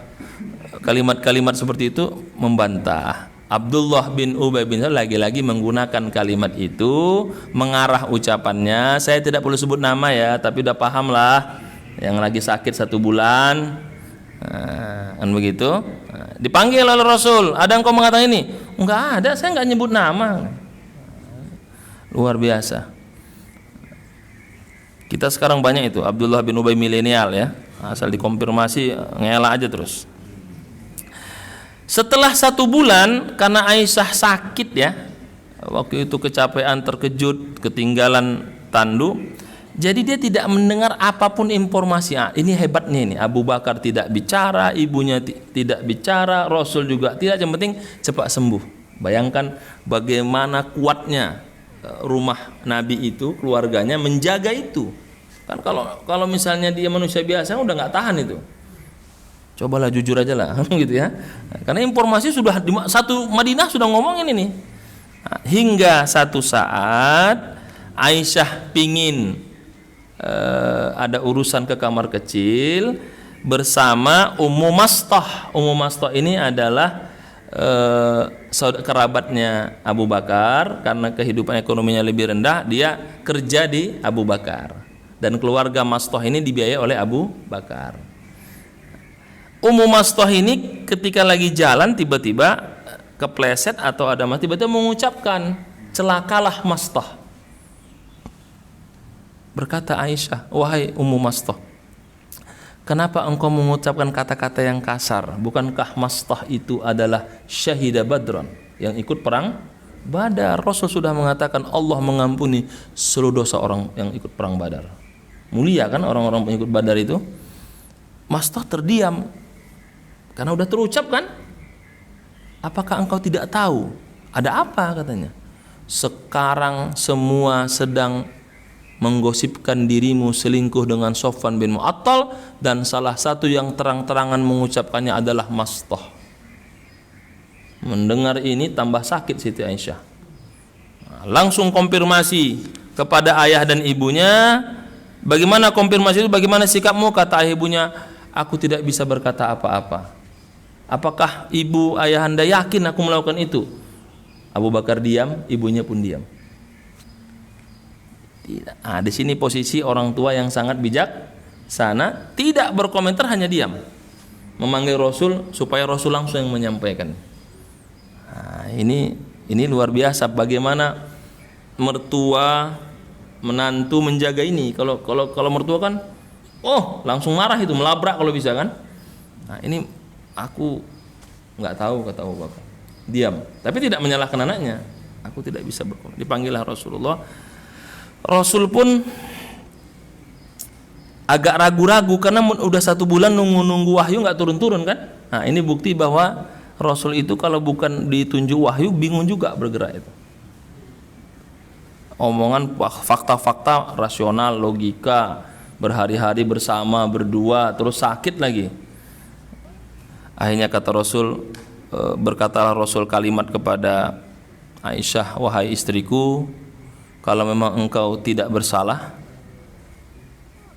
[SPEAKER 1] kalimat-kalimat seperti itu membantah. Abdullah bin Ubay bin Salul lagi-lagi menggunakan kalimat itu, mengarah ucapannya. Saya tidak perlu sebut nama ya, tapi udah paham lah. Yang lagi sakit 1 bulan, kan begitu. Dipanggil oleh Rasul, ada engkau mengatakan ini? Enggak ada, saya enggak nyebut nama. Luar biasa. Kita sekarang banyak itu Abdullah bin Ubay milenial ya, asal dikonfirmasi ngelak aja terus. Setelah 1 bulan, karena Aisyah sakit ya, waktu itu kecapean, terkejut, ketinggalan tandu, jadi dia tidak mendengar apapun informasi. Ini hebatnya ini, Abu Bakar tidak bicara, ibunya tidak bicara, Rasul juga tidak, yang penting cepat sembuh. Bayangkan bagaimana kuatnya rumah Nabi itu, keluarganya menjaga itu. Kan kalau misalnya dia manusia biasa udah nggak tahan itu. Cobalah jujur aja lah, gitu ya. Karena informasi sudah di satu Madinah sudah ngomongin ini. Hingga satu saat Aisyah pingin ada urusan ke kamar kecil bersama Ummu Mastah. Ummu Mastah ini adalah kerabatnya Abu Bakar. Karena kehidupan ekonominya lebih rendah, dia kerja di Abu Bakar, dan keluarga Mastah ini dibiayai oleh Abu Bakar. Ummu Mastah ini ketika lagi jalan tiba-tiba kepleset atau ada tiba-tiba mengucapkan, celakalah Mastah. Berkata Aisyah, wahai Ummu Mastah, kenapa engkau mengucapkan kata-kata yang kasar? Bukankah Mastah itu adalah syahida Badran, yang ikut perang Badar? Rasul sudah mengatakan Allah mengampuni seluruh dosa orang yang ikut perang Badar. Mulia kan orang-orang pengikut Badar itu. Mastah terdiam karena udah terucap kan. Apakah engkau tidak tahu? Ada apa katanya? Sekarang semua sedang menggosipkan dirimu selingkuh dengan Safwan bin Mu'attal, dan salah satu yang terang-terangan mengucapkannya adalah Mastah. Mendengar ini tambah sakit Siti Aisyah. Langsung konfirmasi kepada ayah dan ibunya. Bagaimana konfirmasi itu? Bagaimana sikapmu? Kata ayah ibunya, aku tidak bisa berkata apa-apa. Apakah ibu ayahanda yakin aku melakukan itu? Abu Bakar diam, ibunya pun diam. Di sini posisi orang tua yang sangat bijaksana, tidak berkomentar, hanya diam, memanggil Rasul supaya Rasul langsung yang menyampaikan. Ini luar biasa bagaimana mertua menantu menjaga ini. Kalau mertua kan, oh langsung marah itu, melabrak kalau bisa kan. Nah ini aku nggak tahu, kata Abu Bakar, diam. Tapi tidak menyalahkan anaknya. Aku tidak bisa berkomentar. Dipanggillah Rasulullah. Rasul pun agak ragu-ragu karena udah 1 bulan nunggu wahyu nggak turun-turun kan. Nah ini bukti bahwa Rasul itu kalau bukan ditunjuk wahyu bingung juga bergerak itu. Omongan fakta-fakta rasional, logika, berhari-hari bersama, berdua, terus sakit lagi. Akhirnya kata Rasul, berkatalah Rasul kalimat kepada Aisyah, wahai istriku, kalau memang engkau tidak bersalah,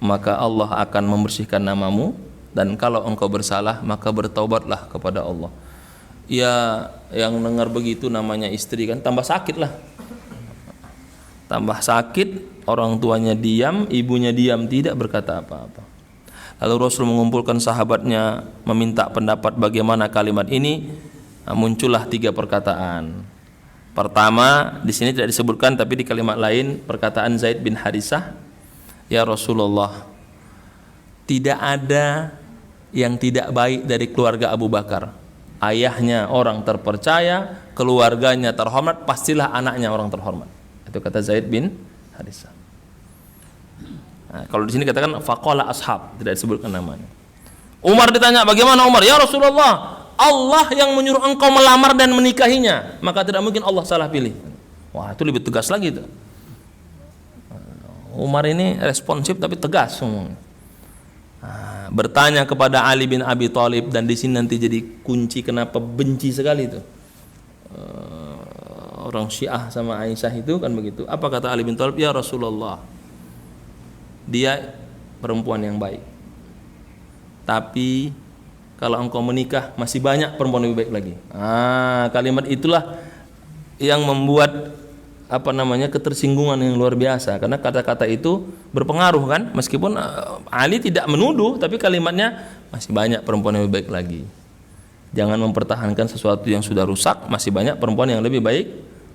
[SPEAKER 1] maka Allah akan membersihkan namamu, dan kalau engkau bersalah maka bertaubatlah kepada Allah. Ya, yang dengar begitu namanya istri kan tambah sakit lah. Tambah sakit, orang tuanya diam, ibunya diam, tidak berkata apa-apa. Lalu Rasul mengumpulkan sahabatnya, meminta pendapat bagaimana kalimat ini. Muncullah 3 perkataan. Pertama, di sini tidak disebutkan tapi di kalimat lain, perkataan Zaid bin Harisah, ya Rasulullah, tidak ada yang tidak baik dari keluarga Abu Bakar. Ayahnya orang terpercaya, keluarganya terhormat, pastilah anaknya orang terhormat. Itu kata Zaid bin Harisah. Nah, kalau di sini katakan faqala ashab, tidak disebutkan namanya. Umar ditanya, bagaimana Umar? Ya Rasulullah, Allah yang menyuruh engkau melamar dan menikahinya, maka tidak mungkin Allah salah pilih. Wah, itu lebih tegas lagi itu. Umar ini responsif tapi tegas. Bertanya kepada Ali bin Abi Thalib, dan di sini nanti jadi kunci kenapa benci sekali itu. Orang Syiah sama Aisyah itu kan begitu. Apa kata Ali bin Thalib? Ya Rasulullah, dia perempuan yang baik, tapi kalau engkau menikah masih banyak perempuan lebih baik lagi. Kalimat itulah yang membuat ketersinggungan yang luar biasa, karena kata-kata itu berpengaruh kan, meskipun Ali tidak menuduh, tapi kalimatnya masih banyak perempuan yang lebih baik lagi. Jangan mempertahankan sesuatu yang sudah rusak, masih banyak perempuan yang lebih baik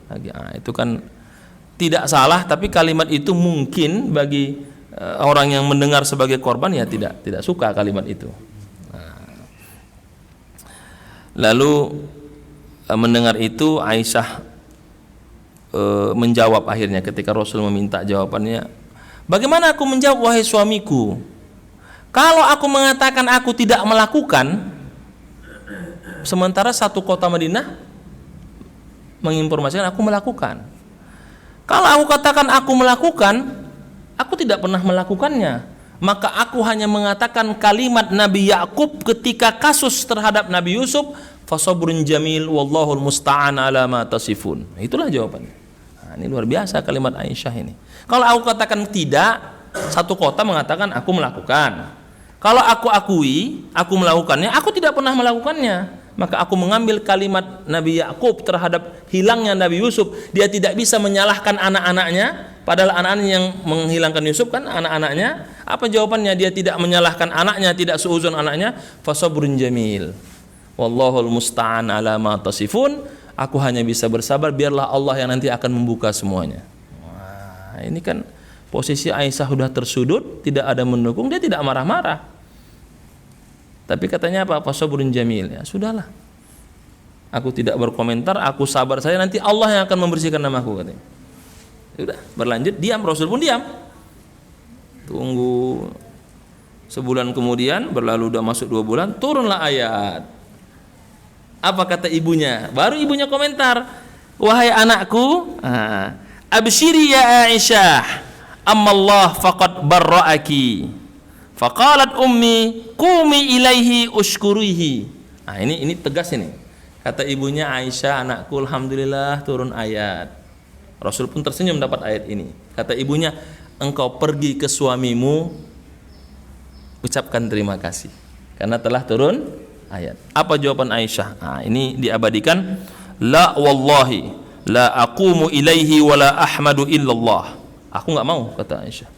[SPEAKER 1] lagi. Itu kan tidak salah, tapi kalimat itu mungkin bagi orang yang mendengar sebagai korban ya tidak suka kalimat itu. Lalu mendengar itu Aisyah menjawab akhirnya ketika Rasul meminta jawabannya, bagaimana aku menjawab wahai suamiku? Kalau aku mengatakan aku tidak melakukan, sementara satu kota Madinah menginformasikan aku melakukan. Kalau aku katakan aku melakukan, aku tidak pernah melakukannya, maka aku hanya mengatakan kalimat Nabi Yakub ketika kasus terhadap Nabi Yusuf, fasabrun jamil wallahul musta'an ala ma tasifun. Itulah jawabannya. Ini luar biasa kalimat Aisyah ini. Kalau aku katakan tidak, satu kota mengatakan aku melakukan. Kalau aku akui aku melakukannya, aku tidak pernah melakukannya, maka aku mengambil kalimat Nabi Yakub terhadap hilangnya Nabi Yusuf. Dia tidak bisa menyalahkan anak-anaknya, padahal anak-anaknya yang menghilangkan Yusuf kan anak-anaknya. Apa jawabannya? Dia tidak menyalahkan anaknya, tidak seuzon anaknya. Fasabrun jamil wallahul musta'an ala ma tasifun. Aku hanya bisa bersabar, biarlah Allah yang nanti akan membuka semuanya. Wah, ini kan posisi Aisyah sudah tersudut, tidak ada mendukung, dia tidak marah-marah. Tapi katanya apa? Fasabrun jamil. Ya sudahlah, aku tidak berkomentar, aku sabar saja, nanti Allah yang akan membersihkan namaku, katanya. Sudah, berlanjut, diam. Rasul pun diam. Tunggu sebulan kemudian, berlalu udah masuk 2 bulan, turunlah ayat. Apa kata ibunya? Baru ibunya komentar, wahai anakku, absyiri ya Aisyah, ammallah faqad barra'aki. Faqalat ummi qumi ilaihi ushkurihi. Ini tegas ini. Kata ibunya, Aisyah anakku, alhamdulillah turun ayat. Rasul pun tersenyum dapat ayat ini. Kata ibunya, engkau pergi ke suamimu, ucapkan terima kasih karena telah turun ayat. Apa jawaban Aisyah? Ini diabadikan, la wallahi la aqumu ilaihi wa la ahmadu illallah. Aku enggak mau, kata Aisyah.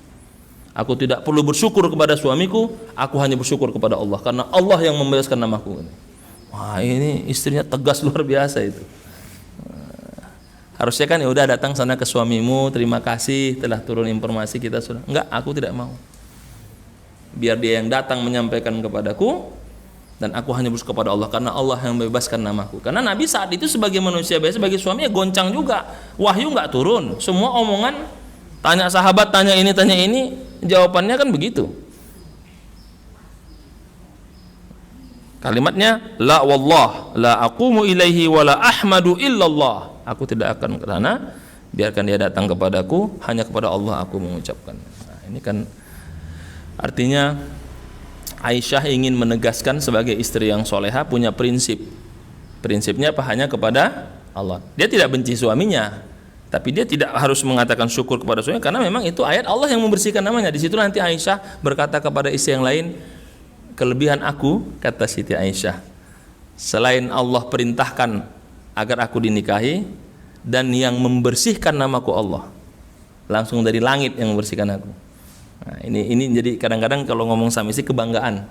[SPEAKER 1] Aku tidak perlu bersyukur kepada suamiku, aku hanya bersyukur kepada Allah karena Allah yang membebaskan namaku. Wah, ini istrinya tegas luar biasa itu. Harusnya kan ya udah datang sana ke suamimu, terima kasih telah turun informasi kita sudah. Enggak, aku tidak mau. Biar dia yang datang menyampaikan kepadaku, dan aku hanya bersyukur kepada Allah karena Allah yang membebaskan namaku. Karena Nabi saat itu sebagai manusia biasa, sebagai suami ya goncang juga. Wahyu nggak turun, semua omongan tanya sahabat, tanya ini, jawabannya kan begitu. Kalimatnya la wallah la aqumu ilaihi wa la ahmadu illallah. Aku tidak akan ke sana, biarkan dia datang kepadaku, hanya kepada Allah aku mengucapkan. Nah, ini kan artinya Aisyah ingin menegaskan sebagai istri yang soleha punya prinsip. Prinsipnya apa? Hanya kepada Allah. Dia tidak benci suaminya, tapi dia tidak harus mengatakan syukur kepada suaminya karena memang itu ayat Allah yang membersihkan namanya. Di situ nanti Aisyah berkata kepada istri yang lain, kelebihan aku, kata Siti Aisyah, selain Allah perintahkan agar aku dinikahi, dan yang membersihkan namaku Allah, langsung dari langit yang membersihkan aku. Nah, ini jadi kadang-kadang kalau ngomong sama istri kebanggaan,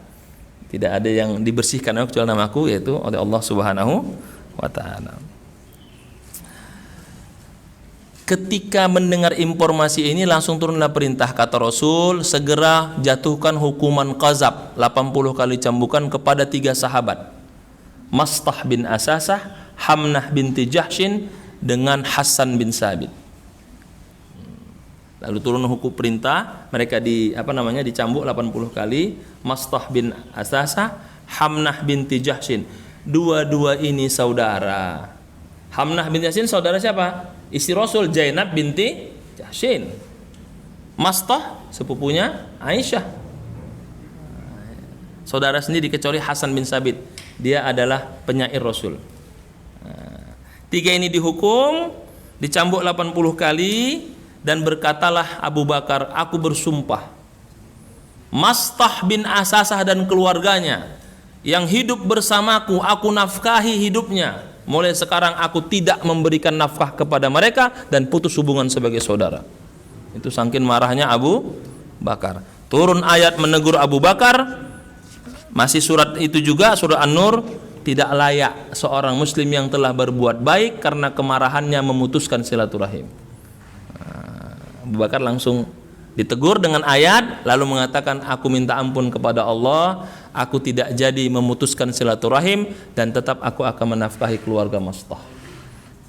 [SPEAKER 1] tidak ada yang dibersihkan kecuali namaku, yaitu oleh Allah Subhanahu wa Ta'ala. Ketika mendengar informasi ini langsung turunlah perintah, kata Rasul, segera jatuhkan hukuman qazab 80 kali cambukan kepada 3 sahabat, Mastah bin Asasah, Hamnah binti Jahshin, dengan Hasan bin Sabit. Lalu turun hukum perintah, mereka dicambuk 80 kali, Mastah bin Asasah, Hamnah binti Jahshin. Dua-dua ini saudara. Hamnah binti Jahshin saudara siapa? Istri Rasul, Zainab binti Jahshin. Mastah sepupunya Aisyah. Saudara sendiri kecuali Hasan bin Sabit, dia adalah penyair Rasul. 3 ini dihukum, dicambuk 80 kali, dan berkatalah Abu Bakar, aku bersumpah, Mastah bin Asasah dan keluarganya yang hidup bersamaku, aku nafkahi hidupnya. Mulai sekarang aku tidak memberikan nafkah kepada mereka dan putus hubungan sebagai saudara. Itu saking marahnya Abu Bakar. Turun ayat menegur Abu Bakar. Masih surat itu juga, surah An-Nur, tidak layak seorang muslim yang telah berbuat baik karena kemarahannya memutuskan silaturahim. Abu Bakar langsung ditegur dengan ayat, lalu mengatakan, aku minta ampun kepada Allah, aku tidak jadi memutuskan silaturahim, dan tetap aku akan menafkahi keluarga Mastah.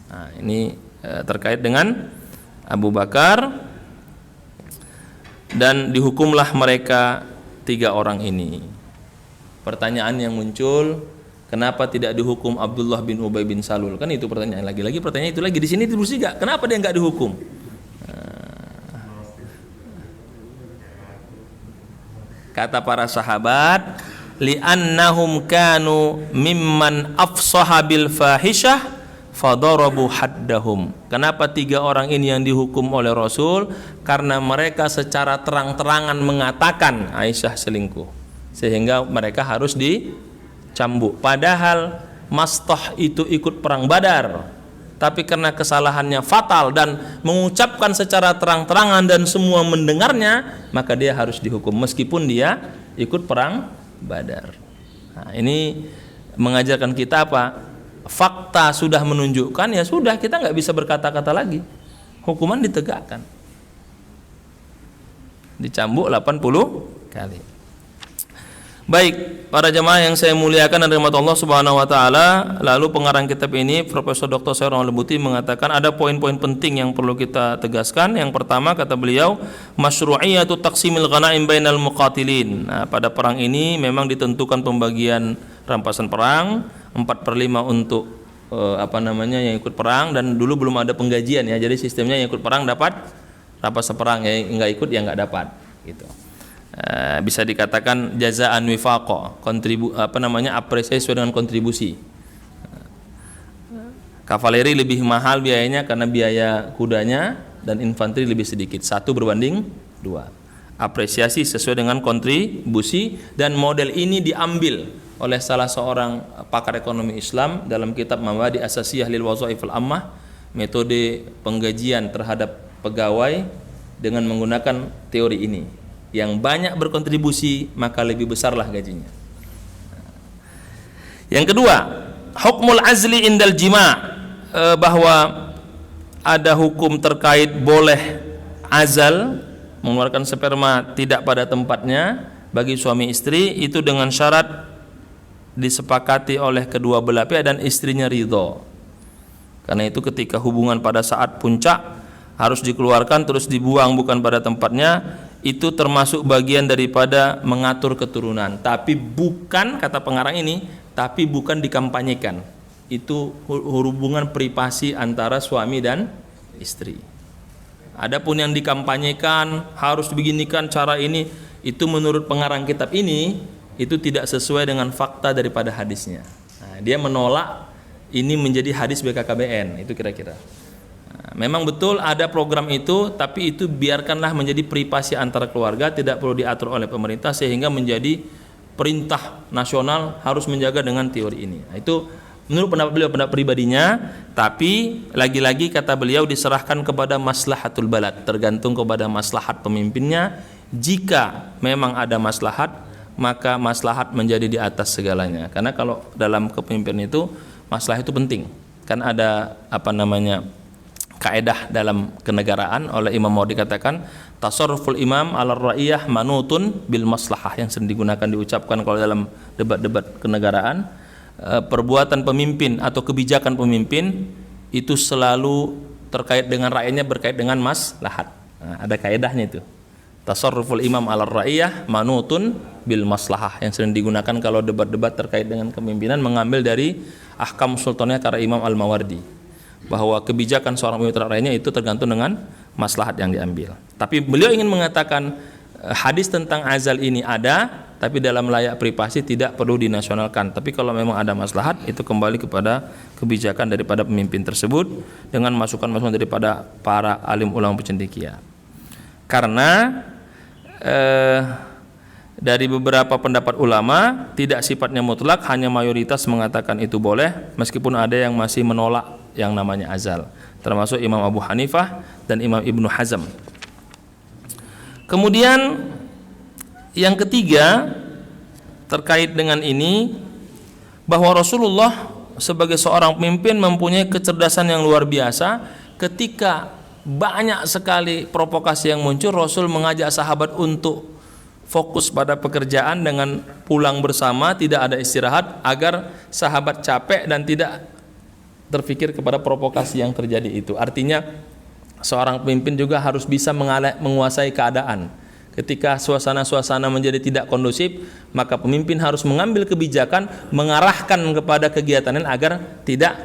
[SPEAKER 1] Nah, ini terkait dengan Abu Bakar, dan dihukumlah mereka 3 orang ini. Pertanyaan yang muncul, kenapa tidak dihukum Abdullah bin Ubay bin Salul? Kan itu pertanyaan, lagi-lagi pertanyaan itu lagi. Di sini terus juga, kenapa dia nggak dihukum? Kata para sahabat, li'annahum kanu mimman afsaha bil fahishah fadarabu haddahum. Kenapa 3 orang ini yang dihukum oleh Rasul? Karena mereka secara terang-terangan mengatakan Aisyah selingkuh, sehingga mereka harus dicambuk. Padahal Mastah itu ikut perang Badar, tapi karena kesalahannya fatal dan mengucapkan secara terang-terangan dan semua mendengarnya, maka dia harus dihukum meskipun dia ikut perang Badar. Nah, ini mengajarkan kita apa? Fakta sudah menunjukkan, ya sudah, kita nggak bisa berkata-kata lagi. Hukuman ditegakkan. Dicambuk 80 kali. Baik, para jemaah yang saya muliakan dan dirahmati Allah Subhanahu wa taala, lalu pengarang kitab ini Profesor Dr. Sairul Lebuti mengatakan ada poin-poin penting yang perlu kita tegaskan. Yang pertama, kata beliau, masyru'iyatu taqsimil ghanaim bainal muqatilin. Nah, pada perang ini memang ditentukan pembagian rampasan perang 4/5 untuk yang ikut perang, dan dulu belum ada penggajian ya. Jadi sistemnya yang ikut perang dapat rampasan perang, yang enggak ikut ya enggak dapat gitu. Bisa dikatakan jazaan wifaqah, apresiasi sesuai dengan kontribusi. Kavaleri lebih mahal biayanya karena biaya kudanya, dan infanteri lebih sedikit, 1/2. Apresiasi sesuai dengan kontribusi, dan model ini diambil oleh salah seorang pakar ekonomi Islam dalam kitab Mabadi Asasiyah lil Wazaifil Ammah, metode penggajian terhadap pegawai dengan menggunakan teori ini. Yang banyak berkontribusi maka lebih besarlah gajinya. Yang kedua, hukmul azli indal jima', bahwa ada hukum terkait boleh azal, mengeluarkan sperma tidak pada tempatnya bagi suami istri, itu dengan syarat disepakati oleh kedua belah pihak dan istrinya ridho. Karena itu ketika hubungan pada saat puncak harus dikeluarkan terus dibuang bukan pada tempatnya, itu termasuk bagian daripada mengatur keturunan. Tapi bukan, kata pengarang ini, tapi bukan dikampanyekan. Itu hubungan privasi antara suami dan istri. Adapun yang dikampanyekan harus beginikan cara ini, itu menurut pengarang kitab ini itu tidak sesuai dengan fakta daripada hadisnya. Nah, dia menolak ini menjadi hadis BKKBN, itu kira-kira. Nah, memang betul ada program itu, tapi itu biarkanlah menjadi privasi antara keluarga, tidak perlu diatur oleh pemerintah sehingga menjadi perintah nasional harus menjaga dengan teori ini. Nah, itu menurut pendapat beliau, pendapat pribadinya, tapi lagi-lagi kata beliau diserahkan kepada maslahatul balad, tergantung kepada maslahat pemimpinnya. Jika memang ada maslahat, maka maslahat menjadi di atas segalanya. Karena kalau dalam kepemimpinan itu maslahat itu penting. Kan ada kaedah dalam kenegaraan oleh Imam Mawardi dikatakan tasarruful imam ala ra'iyah manutun bil maslahah, yang sering digunakan diucapkan kalau dalam debat-debat kenegaraan. Perbuatan pemimpin atau kebijakan pemimpin itu selalu terkait dengan rakyatnya, berkait dengan maslahat. Nah, ada kaedahnya itu. Tasarruful imam ala ra'iyah manutun bil maslahah, yang sering digunakan kalau debat-debat terkait dengan kepemimpinan, mengambil dari Ahkam Sultaniyah karya Imam Al-Mawardi, bahwa kebijakan seorang pemimpin terhadap rakyatnya itu tergantung dengan maslahat yang diambil. Tapi beliau ingin mengatakan hadis tentang azal ini ada, tapi dalam layak privasi, tidak perlu dinasionalkan. Tapi kalau memang ada maslahat, itu kembali kepada kebijakan daripada pemimpin tersebut dengan masukan-masukan daripada para alim ulama cendekia. Karena dari beberapa pendapat ulama tidak sifatnya mutlak, hanya mayoritas mengatakan itu boleh, meskipun ada yang masih menolak yang namanya azal, termasuk Imam Abu Hanifah dan Imam Ibnu Hazm. Kemudian yang ketiga terkait dengan ini, bahwa Rasulullah sebagai seorang pemimpin mempunyai kecerdasan yang luar biasa. Ketika banyak sekali provokasi yang muncul, Rasul mengajak sahabat untuk fokus pada pekerjaan dengan pulang bersama, tidak ada istirahat, agar sahabat capek dan tidak terfikir kepada provokasi yang terjadi itu. Artinya seorang pemimpin juga harus bisa menguasai keadaan. Ketika suasana-suasana menjadi tidak kondusif, maka pemimpin harus mengambil kebijakan, mengarahkan kepada kegiatan agar tidak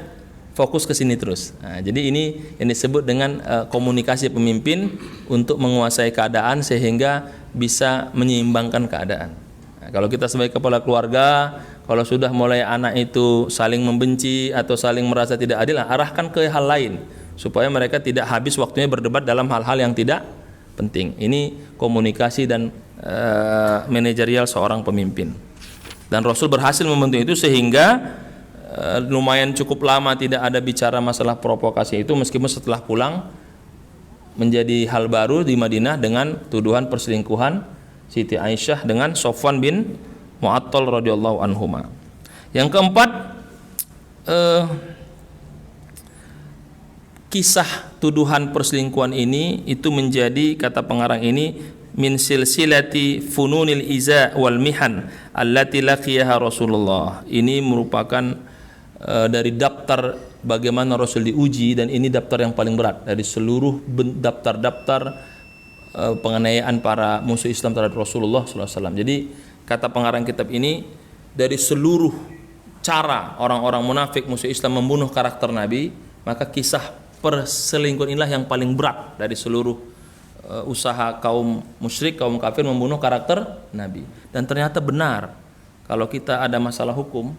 [SPEAKER 1] fokus ke sini terus. Nah, jadi ini yang disebut dengan komunikasi pemimpin untuk menguasai keadaan sehingga bisa menyeimbangkan keadaan. Nah, kalau kita sebagai kepala keluarga, kalau sudah mulai anak itu saling membenci atau saling merasa tidak adil, arahkan ke hal lain supaya mereka tidak habis waktunya berdebat dalam hal-hal yang tidak penting. Ini komunikasi dan manajerial seorang pemimpin. Dan Rasul berhasil membentuk itu sehingga lumayan cukup lama tidak ada bicara masalah provokasi itu, meskipun setelah pulang menjadi hal baru di Madinah dengan tuduhan perselingkuhan Siti Aisyah dengan Sofwan bin Mu'attal radhiyallahu anhuma. Yang keempat, kisah tuduhan perselingkuhan ini itu menjadi, kata pengarang ini, min silsilati fununil iza wal mihan allati laqiyaha Rasulullah. Ini merupakan dari daftar bagaimana Rasul diuji, dan ini daftar yang paling berat dari seluruh daftar-daftar penganiayaan para musuh Islam terhadap Rasulullah SAW. Jadi kata pengarang kitab ini, dari seluruh cara orang-orang munafik musuh Islam membunuh karakter Nabi, maka kisah perselingkuhan inilah yang paling berat dari seluruh usaha kaum musyrik, kaum kafir membunuh karakter Nabi. Dan ternyata benar, kalau kita ada masalah hukum,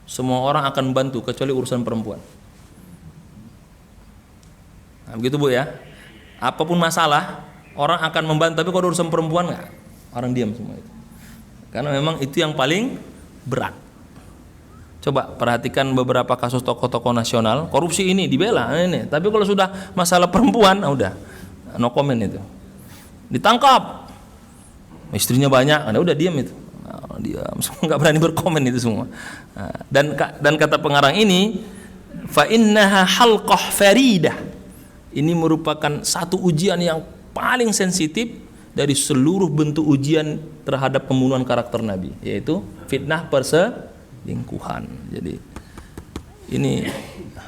[SPEAKER 1] semua orang akan membantu kecuali urusan perempuan. Nah, begitu Bu ya. Apapun masalah, orang akan membantu, tapi kalau urusan perempuan enggak, orang diam semua itu. Karena memang itu yang paling berat. Coba perhatikan beberapa kasus tokoh-tokoh nasional, korupsi ini dibela ini, tapi kalau sudah masalah perempuan, udah no comment itu. Ditangkap, istrinya banyak, udah diam itu. Diam, semua nggak berani berkomen itu semua. Dan kata pengarang ini, fa innaha halqah faridah, Ini merupakan satu ujian yang paling sensitif dari seluruh bentuk ujian terhadap pembunuhan karakter Nabi, yaitu fitnah perselingkuhan. Jadi ini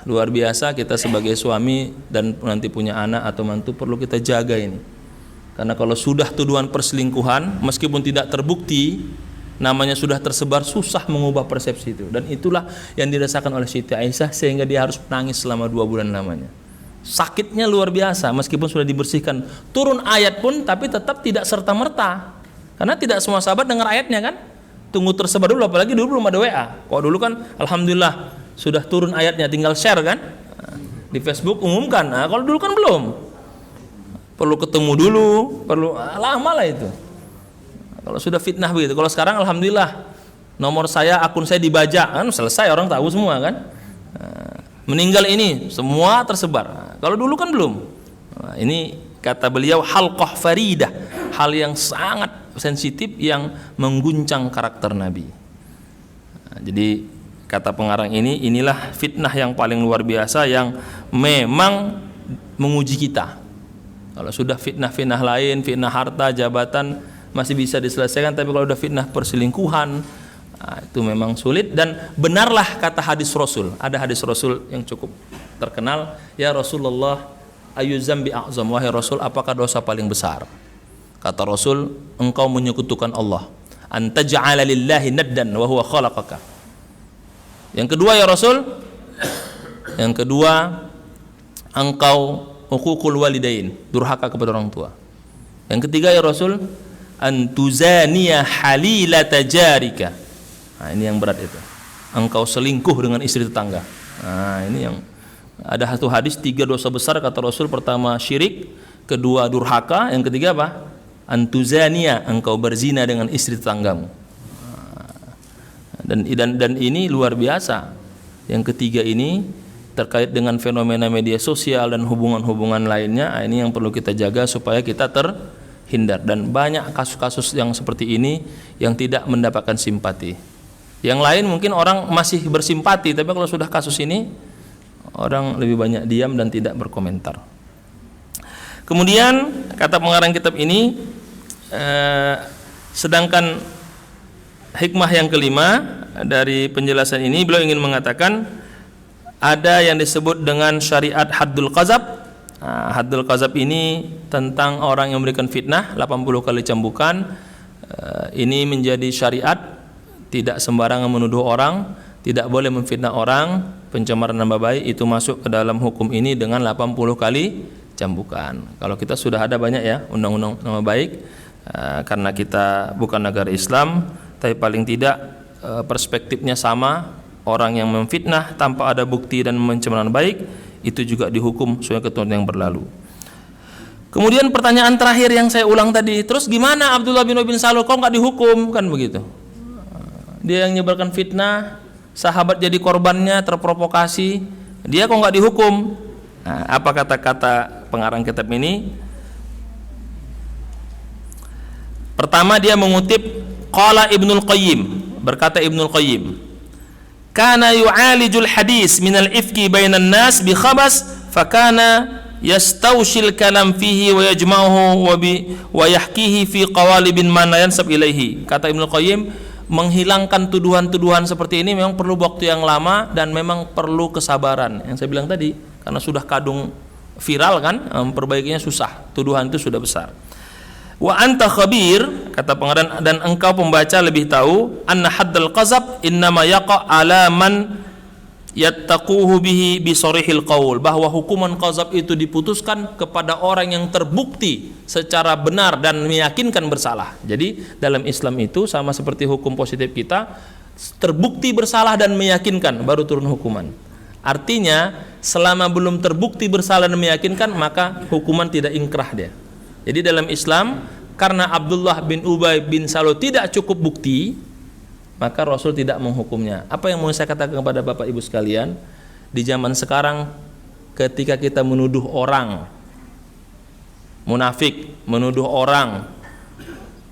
[SPEAKER 1] luar biasa, kita sebagai suami dan nanti punya anak atau mantu perlu kita jaga ini. Karena kalau sudah tuduhan perselingkuhan, meskipun tidak terbukti, namanya sudah tersebar, susah mengubah persepsi itu. Dan itulah yang dirasakan oleh Siti Aisyah, sehingga dia harus menangis selama 2 bulan lamanya. Sakitnya luar biasa, meskipun sudah dibersihkan, turun ayat pun tapi tetap tidak serta-merta. Karena tidak semua sahabat dengar ayatnya kan. Tunggu tersebar dulu, apalagi dulu belum ada WA. Kalau dulu kan alhamdulillah sudah turun ayatnya, tinggal share kan. Di Facebook umumkan. Nah, kalau dulu kan belum. Perlu ketemu dulu, perlu lama lah itu. Kalau sudah fitnah begitu. Kalau sekarang alhamdulillah nomor saya, akun saya dibajak kan, selesai, orang tahu semua kan. Meninggal ini semua tersebar. Kalau dulu kan belum. Ini kata beliau halqah faridah, hal yang sangat sensitif yang mengguncang karakter Nabi. Jadi kata pengarang ini, inilah fitnah yang paling luar biasa yang memang menguji kita. Kalau sudah fitnah-fitnah lain, fitnah harta, jabatan masih bisa diselesaikan, tapi kalau udah fitnah perselingkuhan, itu memang sulit. Dan benarlah kata hadis Rasul, ada hadis Rasul yang cukup terkenal, ya Rasulullah ayu zambi a'zam, wahai Rasul, apakah dosa paling besar? Kata Rasul, engkau menyekutukan Allah, antaj'ala lillahi naddan wa huwa khalaqaka. Yang kedua ya Rasul, yang kedua engkau uququl walidain, durhaka kepada orang tua. Yang ketiga ya Rasul, antuzaniya halilata jarika. Nah, ini yang berat itu. Engkau selingkuh dengan istri tetangga. Nah, ini yang ada satu hadis 3 dosa besar kata Rasul. Pertama syirik, kedua durhaka, yang ketiga apa? Antuzaniya, engkau berzina dengan istri tetanggamu. Dan ini luar biasa. Yang ketiga ini terkait dengan fenomena media sosial dan hubungan-hubungan lainnya. Nah, ini yang perlu kita jaga supaya kita terhindar. Dan banyak kasus-kasus yang seperti ini yang tidak mendapatkan simpati. Yang lain mungkin orang masih bersimpati, tapi kalau sudah kasus ini orang lebih banyak diam dan tidak berkomentar. Kemudian kata pengarang kitab ini, sedangkan hikmah yang kelima dari penjelasan ini, beliau ingin mengatakan ada yang disebut dengan syariat haddul qazab. Haddul qazab ini tentang orang yang memberikan fitnah 80 kali cambukan. Ini menjadi syariat, tidak sembarangan menuduh orang, tidak boleh memfitnah orang, pencemaran nama baik itu masuk ke dalam hukum ini dengan 80 kali cambukan. Kalau kita sudah ada banyak ya undang-undang nama baik, karena kita bukan negara Islam, tapi paling tidak perspektifnya sama. Orang yang memfitnah tanpa ada bukti dan mencemaran baik itu juga dihukum sesuai ketentuan yang berlalu. Kemudian pertanyaan terakhir yang saya ulang tadi, terus gimana Abdullah bin Ubay bin Salul kok nggak dihukum, kan begitu? Dia yang menyebarkan fitnah, sahabat jadi korbannya, terprovokasi, dia kok nggak dihukum? Nah, apa kata-kata pengarang kitab ini? Pertama dia mengutip qala Ibnul Qayyim, berkata Ibnul Qayyim, kana yu'alijul hadis minal ifki bainan nas bi khabas fakana yastawshil kalam fihi wa yajma'uhu wa yahkihi fi qawalibin man la yansab ilaihi. Kata Ibnu Qayyim, menghilangkan tuduhan-tuduhan seperti ini memang perlu waktu yang lama dan memang perlu kesabaran. Yang saya bilang tadi, karena sudah kadung viral kan, perbaikinya susah, tuduhan itu sudah besar. Wa anta khabir, kata pengarang, dan engkau pembaca lebih tahu, anna haddal qazab innama yaqa ala man yattaquhu bihi bi sarihil qaul, bahwa hukuman qazab itu diputuskan kepada orang yang terbukti secara benar dan meyakinkan bersalah. Jadi dalam Islam itu sama seperti hukum positif kita, terbukti bersalah dan meyakinkan baru turun hukuman. Artinya selama belum terbukti bersalah dan meyakinkan, maka hukuman tidak ingkrah dia. Jadi dalam Islam, karena Abdullah bin Ubay bin Salul tidak cukup bukti, maka Rasul tidak menghukumnya. Apa yang mau saya katakan kepada Bapak Ibu sekalian, di zaman sekarang ketika kita menuduh orang munafik, menuduh orang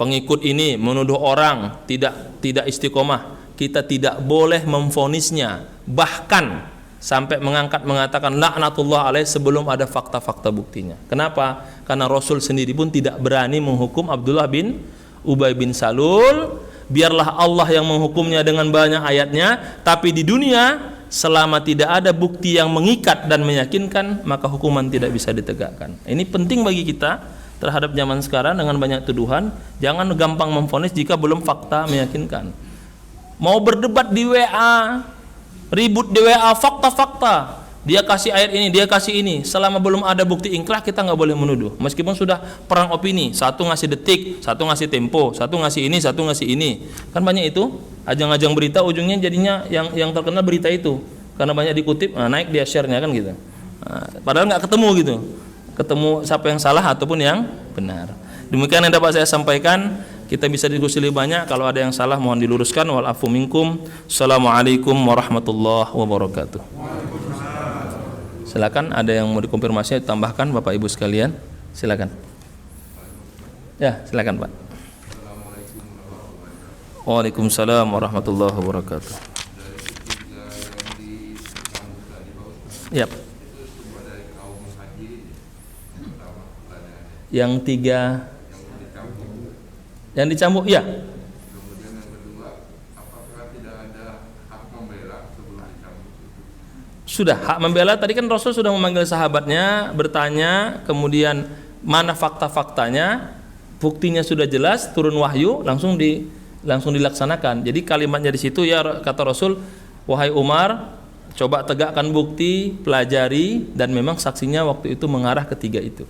[SPEAKER 1] pengikut ini, menuduh orang tidak istiqomah, kita tidak boleh memvonisnya. Bahkan sampai mengatakan laknatullah alaih sebelum ada fakta-fakta buktinya. Kenapa? Karena Rasul sendiri pun tidak berani menghukum Abdullah bin Ubay bin Salul. Biarlah Allah yang menghukumnya dengan banyak ayatnya, tapi di dunia selama tidak ada bukti yang mengikat dan meyakinkan, maka hukuman tidak bisa ditegakkan. Ini penting bagi kita terhadap zaman sekarang dengan banyak tuduhan. Jangan gampang memvonis jika belum fakta meyakinkan. Mau berdebat di WA, ribut di WA, fakta-fakta, dia kasih ayat ini, dia kasih ini, selama belum ada bukti ingkrah kita nggak boleh menuduh. Meskipun sudah perang opini, satu ngasih Detik, satu ngasih Tempo, satu ngasih ini, satu ngasih ini, kan banyak itu ajang-ajang berita, ujungnya jadinya yang terkenal berita itu karena banyak dikutip, naik dia share-nya kan gitu. Padahal nggak ketemu siapa yang salah ataupun yang benar. Demikian yang dapat saya sampaikan. Kita bisa diskusi lebih banyak. Kalau ada yang salah mohon diluruskan. Wal afu minkum. Assalamualaikum warahmatullahi wabarakatuh. Silakan, ada yang mau dikonfirmasi ditambahkan Bapak Ibu sekalian. Silakan. Ya, silakan Pak. Waalaikumsalam warahmatullahi wabarakatuh. Yap. Yang tiga yang dicambuk, ya.
[SPEAKER 2] Kemudian yang kedua, apakah tidak ada hak membela sebelum dicambuk?
[SPEAKER 1] Sudah, hak membela tadi kan Rasul sudah memanggil sahabatnya, bertanya, kemudian mana fakta-faktanya, buktinya sudah jelas, turun wahyu, langsung dilaksanakan. Jadi kalimatnya di situ ya, kata Rasul, wahai Umar, coba tegakkan bukti, pelajari, dan memang saksinya waktu itu mengarah ketiga itu.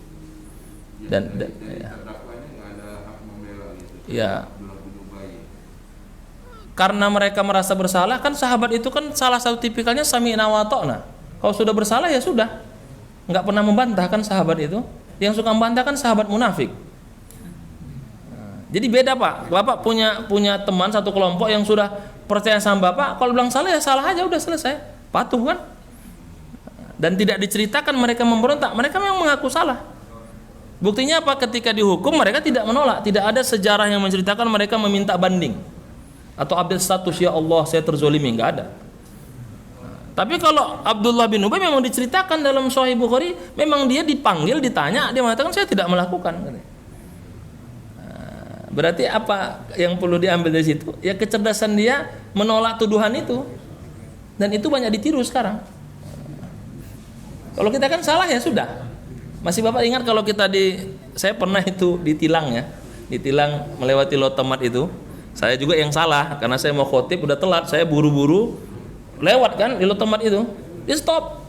[SPEAKER 1] Dan ya. Ya, karena mereka merasa bersalah, kan sahabat itu kan salah satu tipikalnya sami'na wa ata'na. Kalau sudah bersalah ya sudah, nggak pernah membantah kan sahabat itu. Yang suka membantah kan sahabat munafik. Jadi beda Pak. Bapak punya teman satu kelompok yang sudah percaya sama Bapak, kalau bilang salah ya salah aja, udah selesai, patuh kan. Dan tidak diceritakan mereka memberontak, mereka memang mengaku salah. Buktinya apa? Ketika dihukum mereka tidak menolak. Tidak ada sejarah yang menceritakan mereka meminta banding atau update status, ya Allah saya terzolimi, nggak ada. Tapi kalau Abdullah bin Ubay memang diceritakan dalam Sahih Bukhari, memang dia dipanggil, ditanya, dia mengatakan saya tidak melakukan. Berarti apa yang perlu diambil dari situ? Ya kecerdasan dia menolak tuduhan itu. Dan itu banyak ditiru sekarang. Kalau kita kan salah ya sudah. Masih Bapak ingat kalau saya pernah itu ditilang melewati Lotomat itu. Saya juga yang salah karena saya mau khotib udah telat, saya buru-buru lewat kan di Lotomat itu. Dia stop.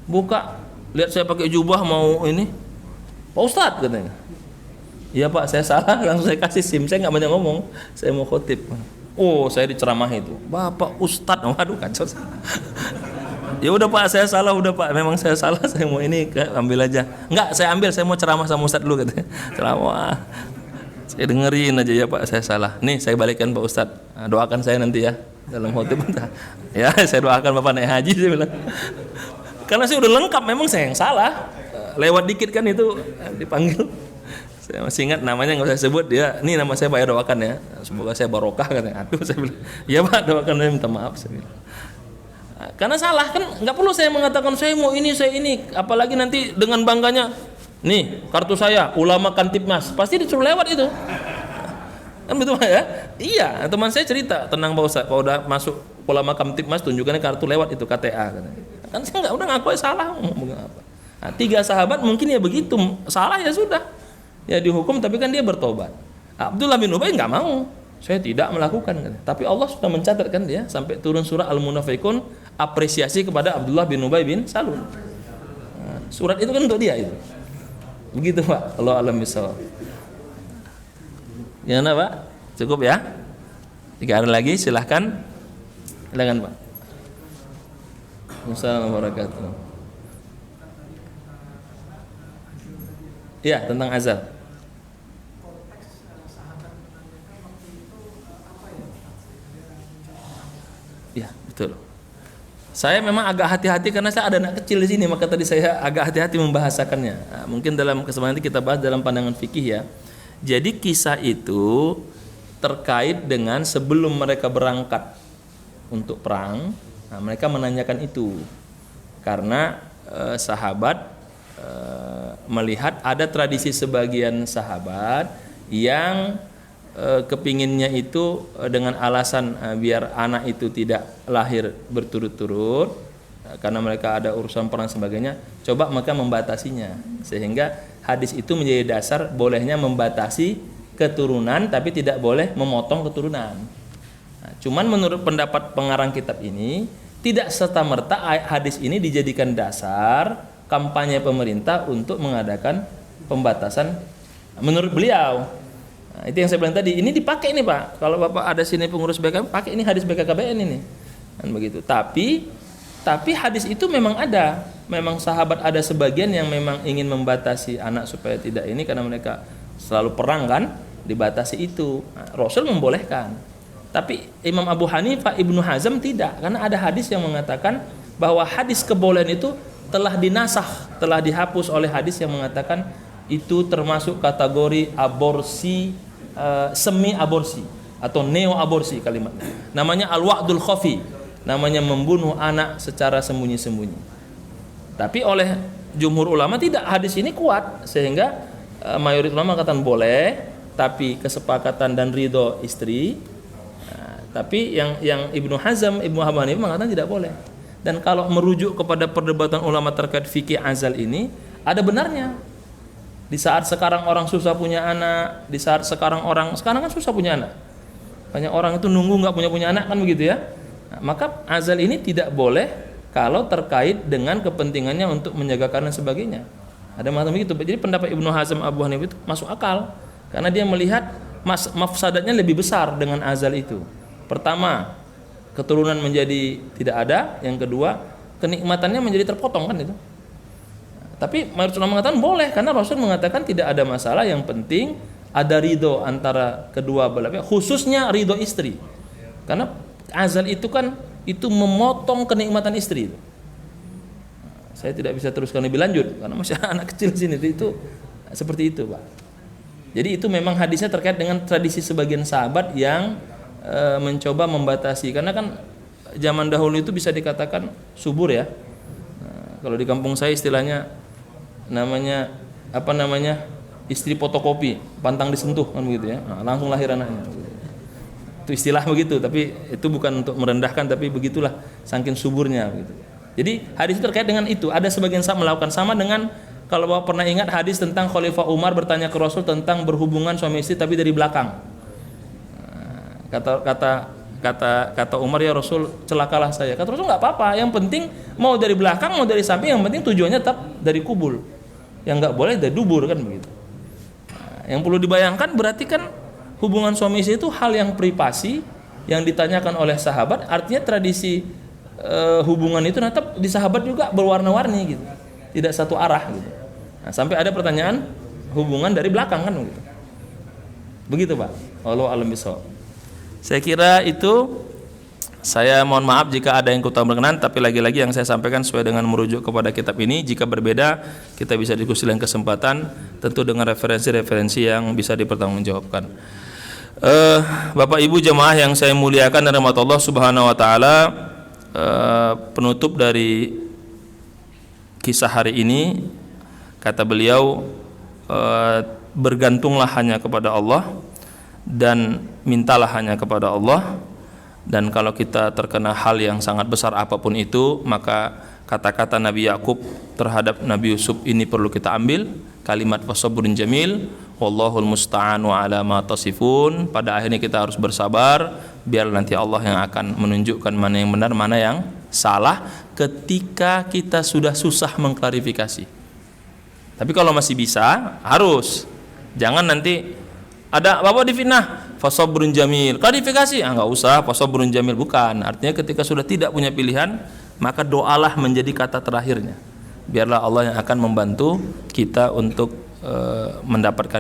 [SPEAKER 1] Buka, lihat saya pakai jubah mau ini. Pak Ustadz katanya. Iya Pak, saya salah, langsung saya kasih SIM, saya nggak banyak ngomong. Saya mau khotib. Oh, saya diceramah itu. Bapak Ustadz, waduh kacau. Ya udah Pak, saya salah, udah Pak, memang saya salah, saya mau ini, ambil aja. Enggak, saya ambil, saya mau ceramah sama Ustadz dulu katanya. Ceramah. Saya dengerin aja, ya Pak, saya salah. Nih, saya balikan Pak Ustadz. Nah, doakan saya nanti ya dalam khotib. Ya, saya doakan Bapak naik haji, saya bilang. Karena saya udah lengkap, memang saya yang salah. Lewat dikit kan itu dipanggil. Saya masih ingat namanya, nggak usah sebut dia. Ini nama saya Pak, ya doakan ya. Semoga saya barokah katanya. Aduh, saya bilang. Ya Pak, doakan, saya minta maaf, saya bilang. Karena salah kan, nggak perlu saya mengatakan saya mau ini, saya ini, apalagi nanti dengan bangganya, nih kartu saya ulama Kantipmas, pasti disuruh lewat itu, kan betul ya? Iya, teman saya cerita, tenang Pak Ustaz, kalau udah masuk ulama Kantipmas tunjukkan kartu lewat itu KTA, kan saya nggak, udah ngaku salah, ngomong apa? Nah, 3 sahabat mungkin ya begitu, salah ya sudah, ya dihukum, tapi kan dia bertobat. Abdullah bin Ubay nggak mau. Saya tidak melakukan, tapi Allah sudah mencatatkan dia sampai turun surah Al-Munafiqun, apresiasi kepada Abdullah bin Ubay bin Salul. Nah, surat itu kan untuk dia itu. Begitu Pak. Allah alam bisawab. Gimana Pak? Cukup ya? Jika ada lagi silahkan. Silakan Pak. Assalamualaikum warahmatullahi wabarakatuh. Iya, tentang azal. Ya, betul. Saya memang agak hati-hati karena saya ada anak kecil di sini, maka tadi saya agak hati-hati membahasakannya. Nah, mungkin dalam kesempatan nanti kita bahas dalam pandangan fikih ya. Jadi kisah itu terkait dengan sebelum mereka berangkat untuk perang, nah, mereka menanyakan itu. karena sahabat melihat ada tradisi sebagian sahabat yang kepinginnya itu dengan alasan biar anak itu tidak lahir berturut-turut karena mereka ada urusan perang sebagainya, coba maka membatasinya, sehingga hadis itu menjadi dasar bolehnya membatasi keturunan tapi tidak boleh memotong keturunan. Nah, cuman menurut pendapat pengarang kitab ini tidak serta-merta hadis ini dijadikan dasar kampanye pemerintah untuk mengadakan pembatasan menurut beliau. Nah, itu yang saya bilang tadi, ini dipakai nih Pak. Kalau Bapak ada sini pengurus BKKBN, pakai ini hadis BKKBN ini. Kan begitu. Tapi hadis itu memang ada. Memang sahabat ada sebagian yang memang ingin membatasi anak supaya tidak ini karena mereka selalu perang kan, dibatasi itu. Nah, Rasul membolehkan. Tapi Imam Abu Hanifah, Ibnu Hazm tidak, karena ada hadis yang mengatakan bahwa hadis kebolehan itu telah dinasakh, telah dihapus oleh hadis yang mengatakan itu termasuk kategori aborsi, semi aborsi atau neo aborsi kalimatnya. Namanya al-wa'dul khafi, namanya membunuh anak secara sembunyi-sembunyi. Tapi oleh jumhur ulama tidak, hadis ini kuat sehingga mayoritas ulama katakan boleh, tapi kesepakatan dan ridho istri. Tapi yang Ibnu Hazm, Ibnu Abu Hanifah mengatakan tidak boleh. Dan kalau merujuk kepada perdebatan ulama terkait fikih azal ini, ada benarnya. Di saat sekarang orang susah punya anak, di saat sekarang kan susah punya anak. Banyak orang itu nunggu nggak punya anak kan begitu ya. Nah, maka azal ini tidak boleh kalau terkait dengan kepentingannya untuk menjaga dan sebagainya. Ada macam begitu. Jadi pendapat Ibnu Hazm, Abu Hanifah itu masuk akal karena dia melihat mafsadatnya lebih besar dengan azal itu. Pertama, keturunan menjadi tidak ada. Yang kedua, kenikmatannya menjadi terpotong kan itu. Tapi mayoritas ulama mengatakan boleh karena Rasul mengatakan tidak ada masalah, yang penting ada ridho antara kedua belah pihak, khususnya ridho istri. Karena azal itu kan itu memotong kenikmatan istri. Saya tidak bisa teruskan lebih lanjut karena masih anak kecil sini itu seperti itu, Pak. Jadi itu memang hadisnya terkait dengan tradisi sebagian sahabat yang mencoba membatasi, karena kan zaman dahulu itu bisa dikatakan subur ya. Nah, kalau di kampung saya istilahnya namanya istri fotokopi, pantang disentuh kan begitu ya. Nah, langsung lahir anaknya. Itu istilah begitu, tapi itu bukan untuk merendahkan, tapi begitulah saking suburnya begitu. Jadi hadis itu terkait dengan itu. Ada sebagian sahabat melakukan sama dengan, kalau Bapak pernah ingat hadis tentang Khalifah Umar bertanya ke Rasul tentang berhubungan suami istri tapi dari belakang. Kata Umar, ya Rasul, celakalah saya. Kata Rasul, nggak apa-apa, yang penting mau dari belakang mau dari samping, yang penting tujuannya tetap dari kubul. Yang nggak boleh dari dubur kan begitu. Nah, yang perlu dibayangkan berarti kan hubungan suami istri itu hal yang privasi yang ditanyakan oleh sahabat. Artinya tradisi hubungan itu tetap di sahabat juga berwarna-warni gitu, tidak satu arah gitu. Nah, sampai ada pertanyaan hubungan dari belakang kan begitu. Begitu Pak. Wallahu a'lam bishawab. Saya kira itu, saya mohon maaf jika ada yang kurang berkenan, tapi lagi-lagi yang saya sampaikan sesuai dengan merujuk kepada kitab ini. Jika berbeda, kita bisa diskusi lain kesempatan, tentu dengan referensi-referensi yang bisa dipertanggungjawabkan. Bapak Ibu jemaah yang saya muliakan dan rahmat Allah Subhanahu wa taala, penutup dari kisah hari ini, kata beliau, bergantunglah hanya kepada Allah dan mintalah hanya kepada Allah. Dan kalau kita terkena hal yang sangat besar apapun itu, maka kata-kata Nabi Yakub terhadap Nabi Yusuf ini perlu kita ambil, kalimat wasabrun jamil, wallahul musta'anu ala ma tasifun. Pada akhirnya kita harus bersabar, biar nanti Allah yang akan menunjukkan mana yang benar, mana yang salah ketika kita sudah susah mengklarifikasi. Tapi kalau masih bisa, harus. Jangan nanti ada Bapak difitnah, fasabrun jamil, klarifikasi, enggak usah fasabrun jamil, bukan. Artinya ketika sudah tidak punya pilihan, maka doalah menjadi kata terakhirnya. Biarlah Allah yang akan membantu kita untuk mendapatkan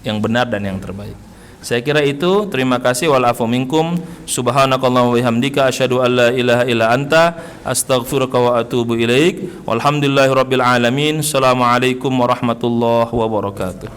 [SPEAKER 1] yang benar dan yang terbaik. Saya kira itu. Terima kasih. Wa'alafu minkum. Subhanakallahumma wa bihamdika asyhadu an la ilaha illa anta astaghfiruka wa atubu ilaik. Walhamdulillahirabbil alamin. Assalamualaikum warahmatullahi wabarakatuh.